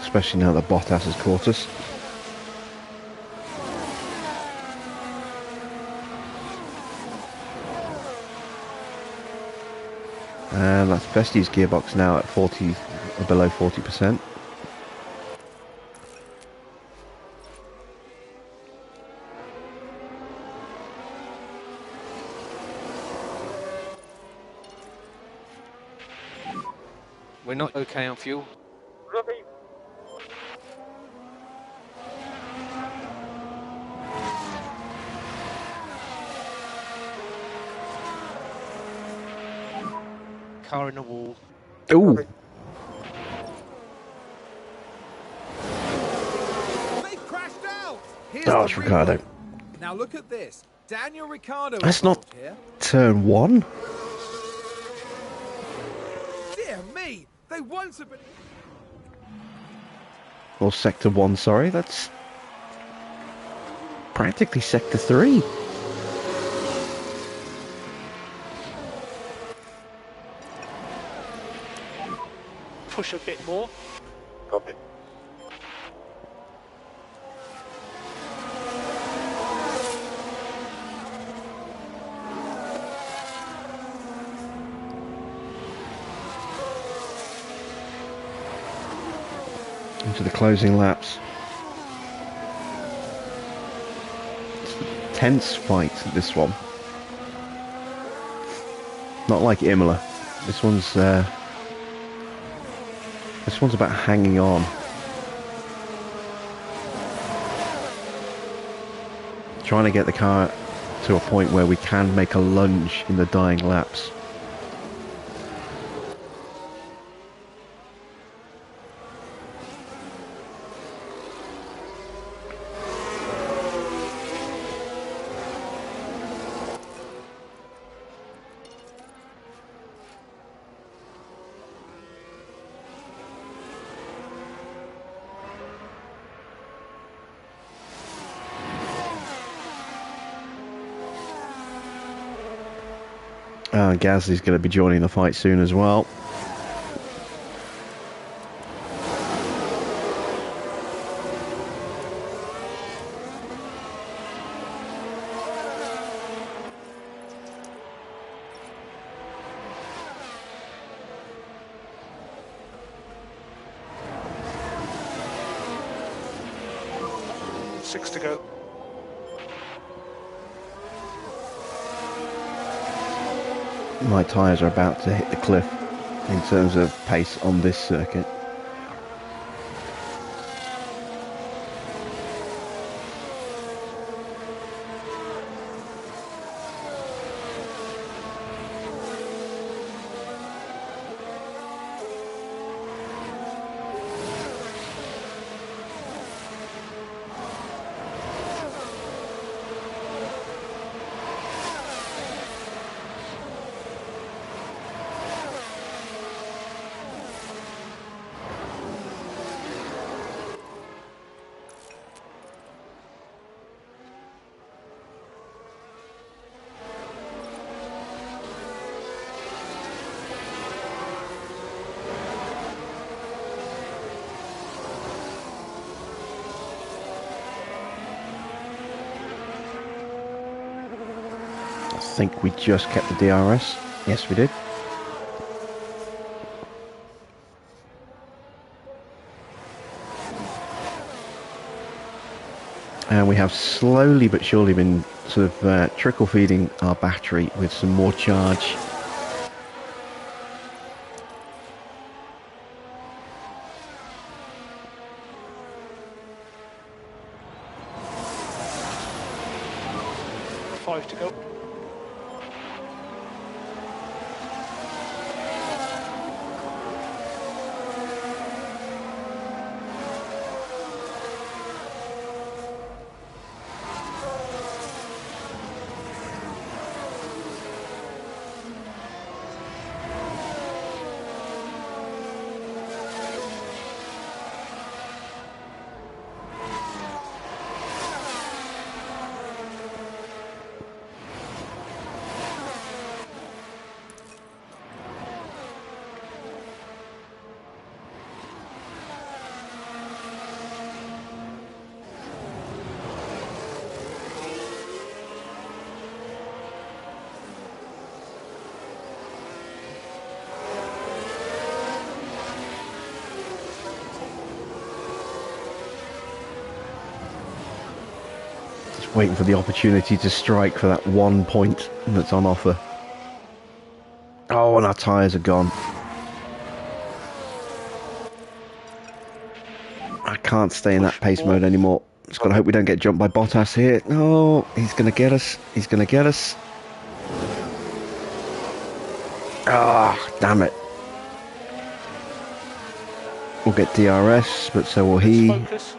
Especially now that Bottas has caught us. And that's Vesti's gearbox now at 40, or below 40%. We're not okay on fuel. Copy. Car in the wall. Ooh! They crashed out. Here's Oh, the it's Ricardo. replay. Now look at this. Daniel Ricciardo. That's not involved here. turn one. Dear me, they won't have been. Or sector 1, sorry. That's practically sector 3. Push a bit more. Copy. Into the closing laps. It's a tense fight, this one. Not like Imola. This one's about hanging on. Trying to get the car to a point where we can make a lunge in the dying laps. Gasly's going to be joining the fight soon as well. Six to go. My tyres are about to hit the cliff in terms of pace on this circuit. I think we just kept the DRS. Yes, we did. And we have slowly but surely been sort of trickle feeding our battery with some more charge. Five to go. Waiting for the opportunity to strike for that 1 point that's on offer. Oh, and our tyres are gone. I can't stay in that pace mode anymore. Just gotta hope we don't get jumped by Bottas here. No, he's gonna get us. He's gonna get us. Ah, damn it. We'll get DRS, but so will he. Focus.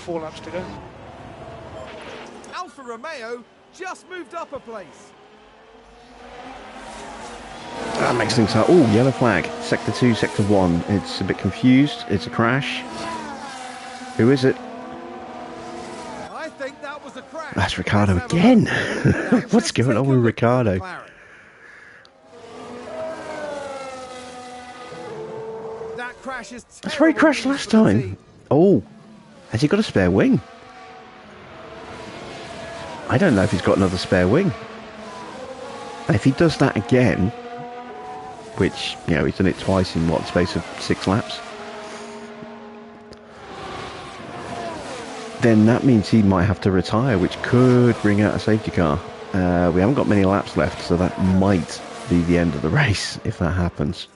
Four laps to go. Alfa Romeo just moved up a place. That makes things hard. Oh, yellow flag. Sector 2, Sector 1. It's a bit confused. It's a crash. Who is it? I think that was a crash. That's Ricardo again. What's going on with Ricardo? That crash is That's where he crashed last time. Oh, has he got a spare wing? I don't know if he's got another spare wing. And if he does that again, which, you know, he's done it twice in, what, the space of 6 laps? then that means he might have to retire, which could bring out a safety car. We haven't got many laps left, so that might be the end of the race if that happens.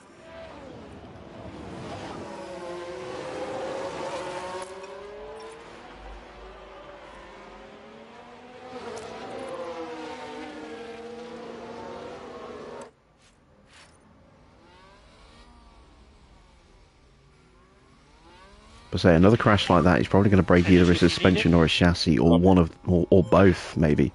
But say another crash like that is probably going to break either his suspension or his chassis, or one of, or both, maybe.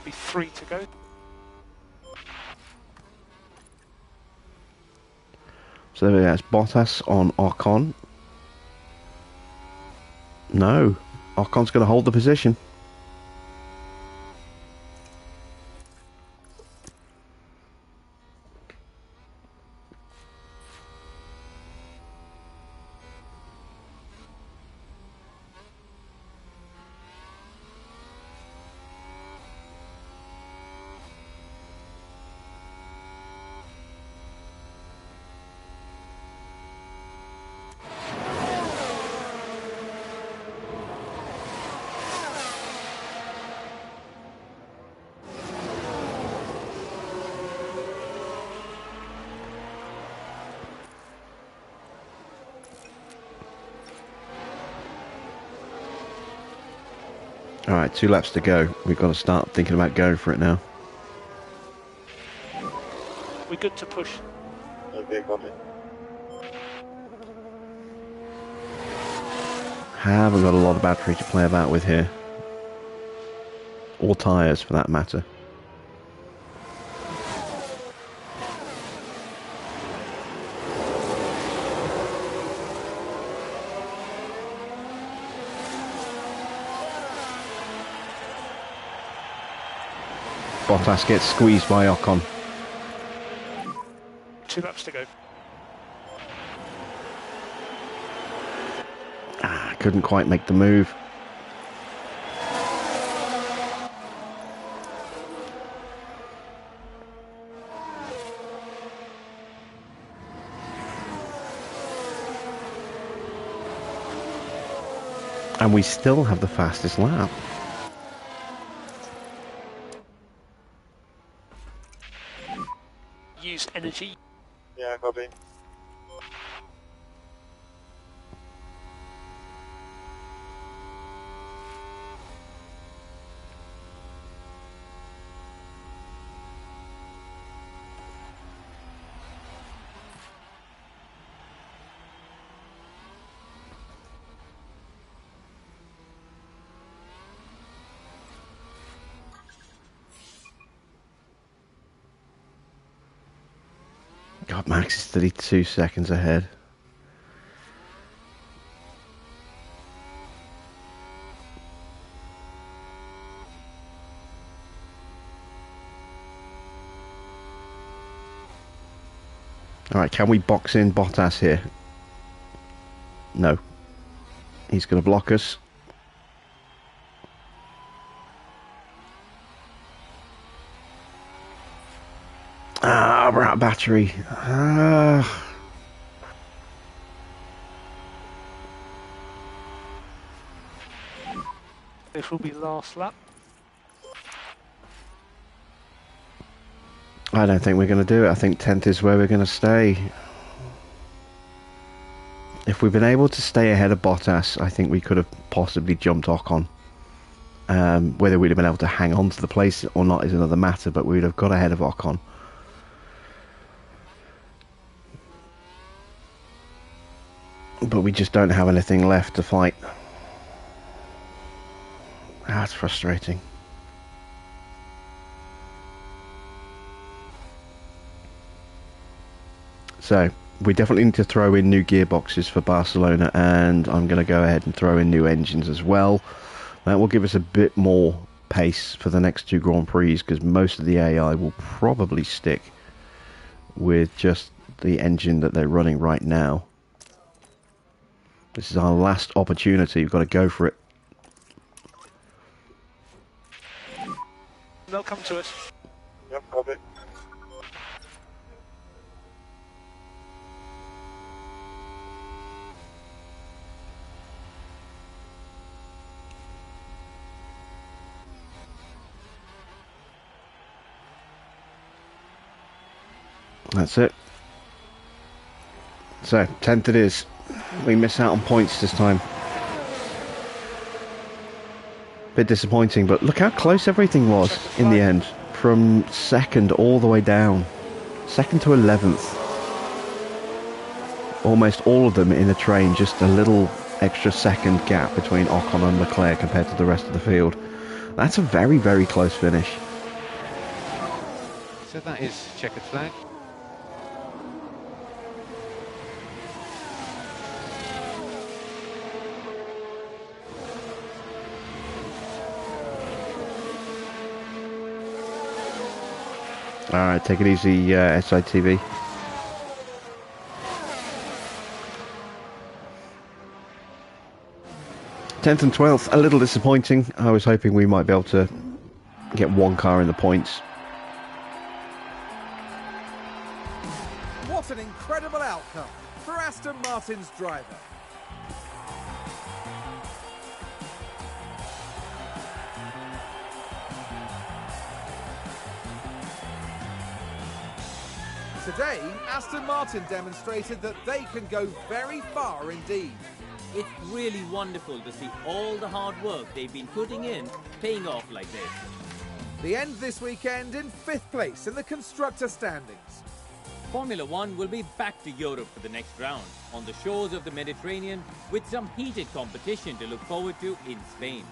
Be 3 to go. So there we go, it's Bottas on Ocon. No, Ocon's going to hold the position. Alright, 2 laps to go. We've got to start thinking about going for it now. We're good to push. Okay, copy. Haven't got a lot of battery to play about with here. Or tyres, for that matter. Bottas gets squeezed by Ocon. 2 laps to go. Couldn't quite make the move. And we still have the fastest lap. Use energy. Yeah, copy. God, Max is 32 seconds ahead. Alright, can we box in Bottas here? No. He's going to block us. We're out of battery. This will be last lap. I don't think we're going to do it. I think 10th is where we're going to stay. If we'd been able to stay ahead of Bottas, I think we could have possibly jumped Ocon. Whether we'd have been able to hang on to the place or not is another matter, but we'd have got ahead of Ocon. But we just don't have anything left to fight. That's frustrating. So, we definitely need to throw in new gearboxes for Barcelona, and I'm going to go ahead and throw in new engines as well. That will give us a bit more pace for the next two Grand Prix, because most of the AI will probably stick with just the engine that they're running right now. This is our last opportunity. We've got to go for it. They'll come to us. Yep, copy. That's it. So, 10th it is. We miss out on points this time. Bit disappointing, but look how close everything was in the end. From second all the way down. Second to 11th. Almost all of them in the train, just a little extra second gap between Ocon and Leclerc compared to the rest of the field. That's a very, very close finish. So that is checkered flag. Alright, take it easy, SITV. Tenth and 12th, a little disappointing. I was hoping we might be able to get one car in the points. What an incredible outcome for Aston Martin's driver. Today, Aston Martin demonstrated that they can go very far indeed. It's really wonderful to see all the hard work they've been putting in paying off like this. The end this weekend in 5th place in the constructor standings. Formula One will be back to Europe for the next round, on the shores of the Mediterranean, with some heated competition to look forward to in Spain.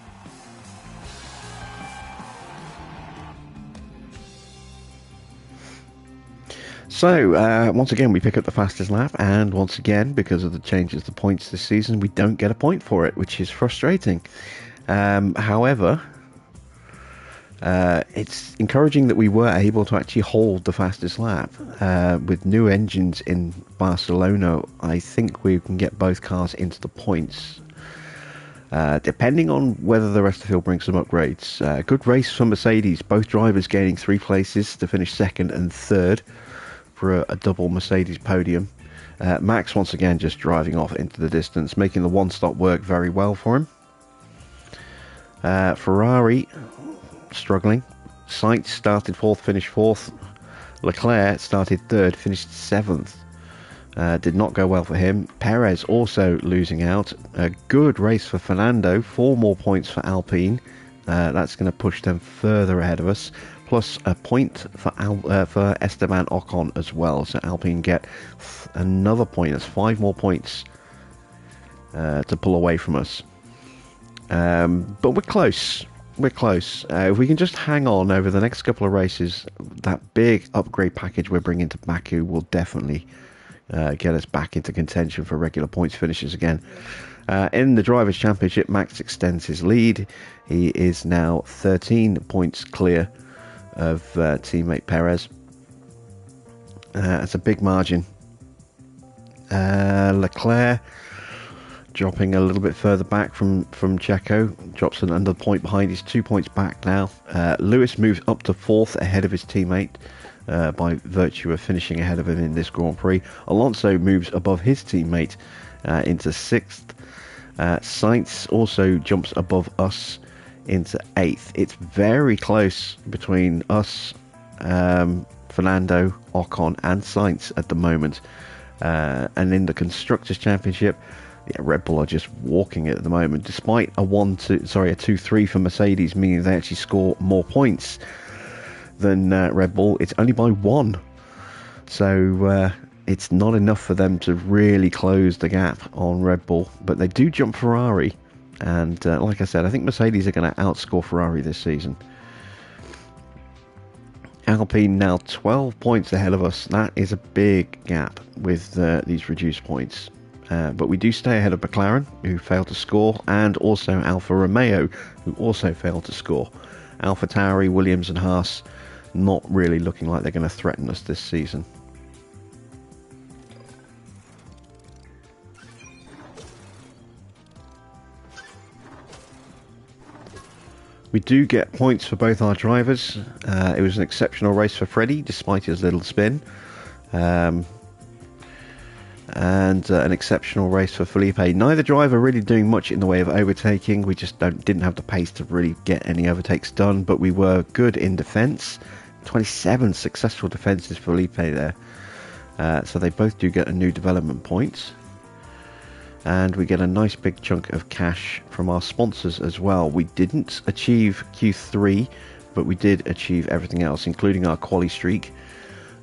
So, once again, we pick up the fastest lap, and once again, because of the changes to points this season, we don't get a point for it, which is frustrating. However, it's encouraging that we were able to actually hold the fastest lap. With new engines in Barcelona, I think we can get both cars into the points. Depending on whether the rest of the field brings some upgrades. Good race for Mercedes, both drivers gaining 3 places to finish 2nd and 3rd. For a double Mercedes podium. Max once again just driving off into the distance, making the one-stop work very well for him. Ferrari struggling. Sainz started 4th, finished 4th. Leclerc started 3rd, finished 7th. Did not go well for him. Perez also losing out. A good race for Fernando, 4 more points for Alpine. That's going to push them further ahead of us. Plus a point for Esteban Ocon as well. So Alpine get another point. That's 5 more points to pull away from us. But we're close. We're close. If we can just hang on over the next couple of races, that big upgrade package we're bringing to Baku will definitely get us back into contention for regular points finishes again. In the Drivers' Championship, Max extends his lead. He is now 13 points clear of teammate Perez. It's a big margin. Leclerc dropping a little bit further back from Checo, drops another point behind. He's 2 points back now. Lewis moves up to 4th ahead of his teammate by virtue of finishing ahead of him in this Grand Prix. Alonso moves above his teammate into 6th. Sainz also jumps above us into 8th. It's very close between us, Fernando, Ocon and Sainz at the moment. And in the Constructors' Championship, Red Bull are just walking it at the moment, despite a 2-3 for Mercedes, meaning they actually score more points than Red Bull. It's only by 1. So it's not enough for them to really close the gap on Red Bull, but they do jump Ferrari. And like I said, I think Mercedes are going to outscore Ferrari this season. Alpine now 12 points ahead of us. That is a big gap with these reduced points. But we do stay ahead of McLaren, who failed to score, and also Alfa Romeo, who also failed to score. AlphaTauri, Williams and Haas not really looking like they're going to threaten us this season. We do get points for both our drivers. It was an exceptional race for Freddie, despite his little spin. And an exceptional race for Felipe. Neither driver really doing much in the way of overtaking. We just didn't have the pace to really get any overtakes done, but we were good in defence. 27 successful defences for Felipe there. So they both do get a new development point. And we get a nice big chunk of cash from our sponsors as well. We didn't achieve Q3, but we did achieve everything else, including our quali streak.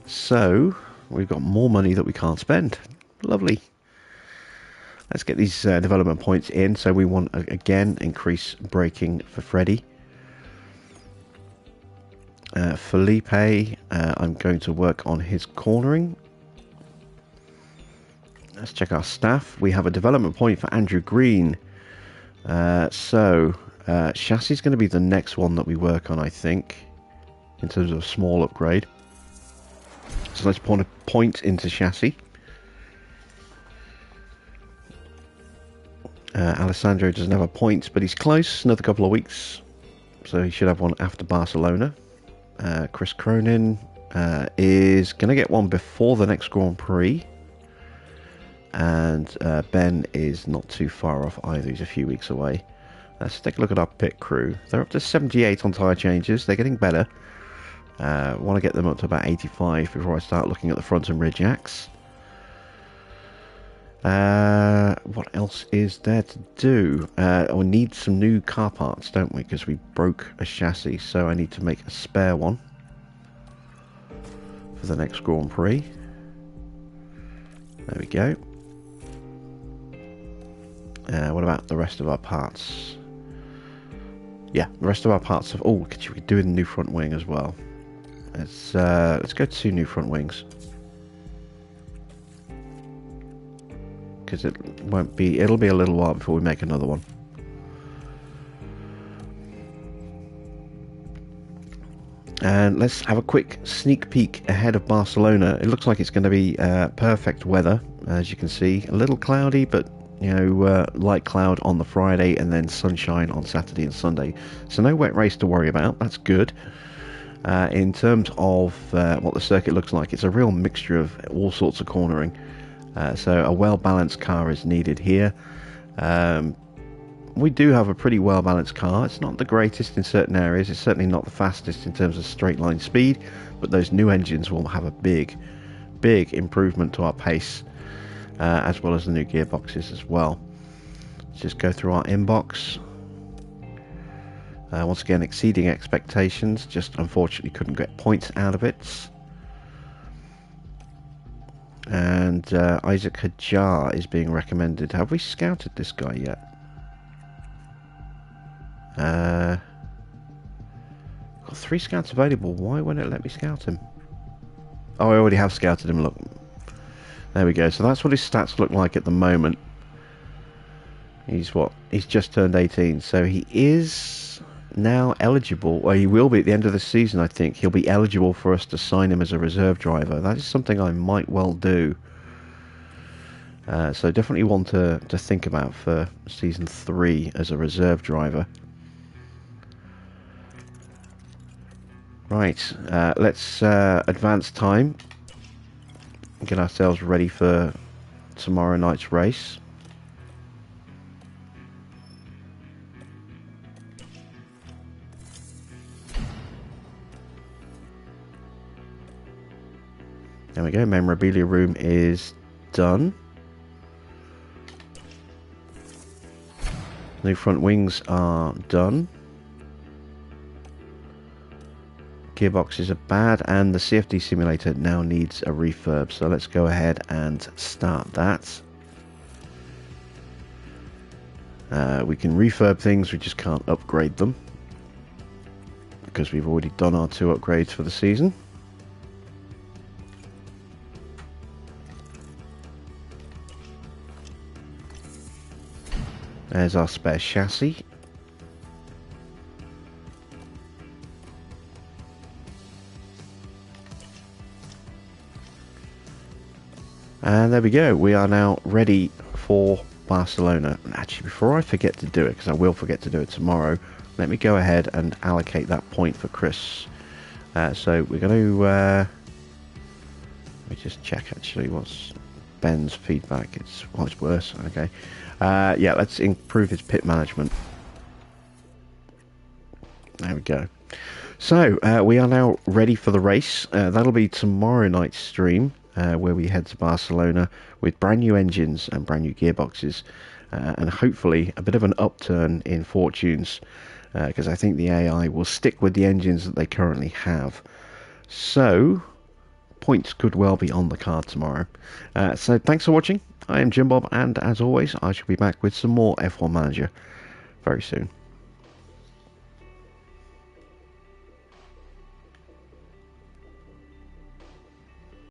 So we've got more money that we can't spend. Lovely. Let's get these development points in. So we want, again, increase braking for Freddie. Felipe, I'm going to work on his cornering. Let's check our staff. We have a development point for Andrew Green. Chassis is going to be the next one that we work on, I think, in terms of a small upgrade. So let's put a point into chassis. Alessandro doesn't have a point, but he's close. Another couple of weeks. So he should have one after Barcelona. Chris Cronin is going to get one before the next Grand Prix. And Ben is not too far off either. He's a few weeks away. Let's take a look at our pit crew. They're up to 78 on tyre changes. They're getting better. Want to get them up to about 85 before I start looking at the front and rear jacks. What else is there to do? We need some new car parts, don't we? Because we broke a chassis, so I need to make a spare one for the next Grand Prix. There we go. What about the rest of our parts? Yeah, the rest of our parts have... Oh, we could do a new front wing as well. Let's go to new front wings. Because it'll be a little while before we make another one. And let's have a quick sneak peek ahead of Barcelona. It looks like it's going to be perfect weather, as you can see. A little cloudy, but light cloud on the Friday and then sunshine on Saturday and Sunday. So no wet race to worry about. That's good. In terms of what the circuit looks like, it's a real mixture of all sorts of cornering. So a well-balanced car is needed here. We do have a pretty well-balanced car. It's not the greatest in certain areas. It's certainly not the fastest in terms of straight line speed, but those new engines will have a big improvement to our pace, as well as the new gearboxes as well. Let's just go through our inbox. Once again, exceeding expectations, just unfortunately couldn't get points out of it. And Isaac Hajar is being recommended. Have we scouted this guy yet? Got 3 scouts available. Why won't it let me scout him? Oh, I already have scouted him. Look, there we go. So that's what his stats look like at the moment. He's just turned 18, so he is now eligible, or he will be at the end of the season. I think he'll be eligible for us to sign him as a reserve driver. That is something I might well do. So definitely one to think about for season 3 as a reserve driver. Right, let's advance time, get ourselves ready for tomorrow night's race. There we go, memorabilia room is done. New front wings are done. Gearboxes are bad, and the CFD simulator now needs a refurb, so let's go ahead and start that. We can refurb things, we just can't upgrade them because we've already done our 2 upgrades for the season. There's our spare chassis. And there we go. We are now ready for Barcelona. Actually, before I forget to do it, because I will forget to do it tomorrow, let me go ahead and allocate that point for Chris. So we're going to... let me just check actually what's Ben's feedback. It's worse. Okay. Yeah, let's improve his pit management. There we go. So we are now ready for the race. That'll be tomorrow night's stream, where we head to Barcelona with brand new engines and brand new gearboxes, and hopefully a bit of an upturn in fortunes, because I think the AI will stick with the engines that they currently have. So points could well be on the card tomorrow. So thanks for watching. I am Jim Bob, and as always, I shall be back with some more F1 Manager very soon.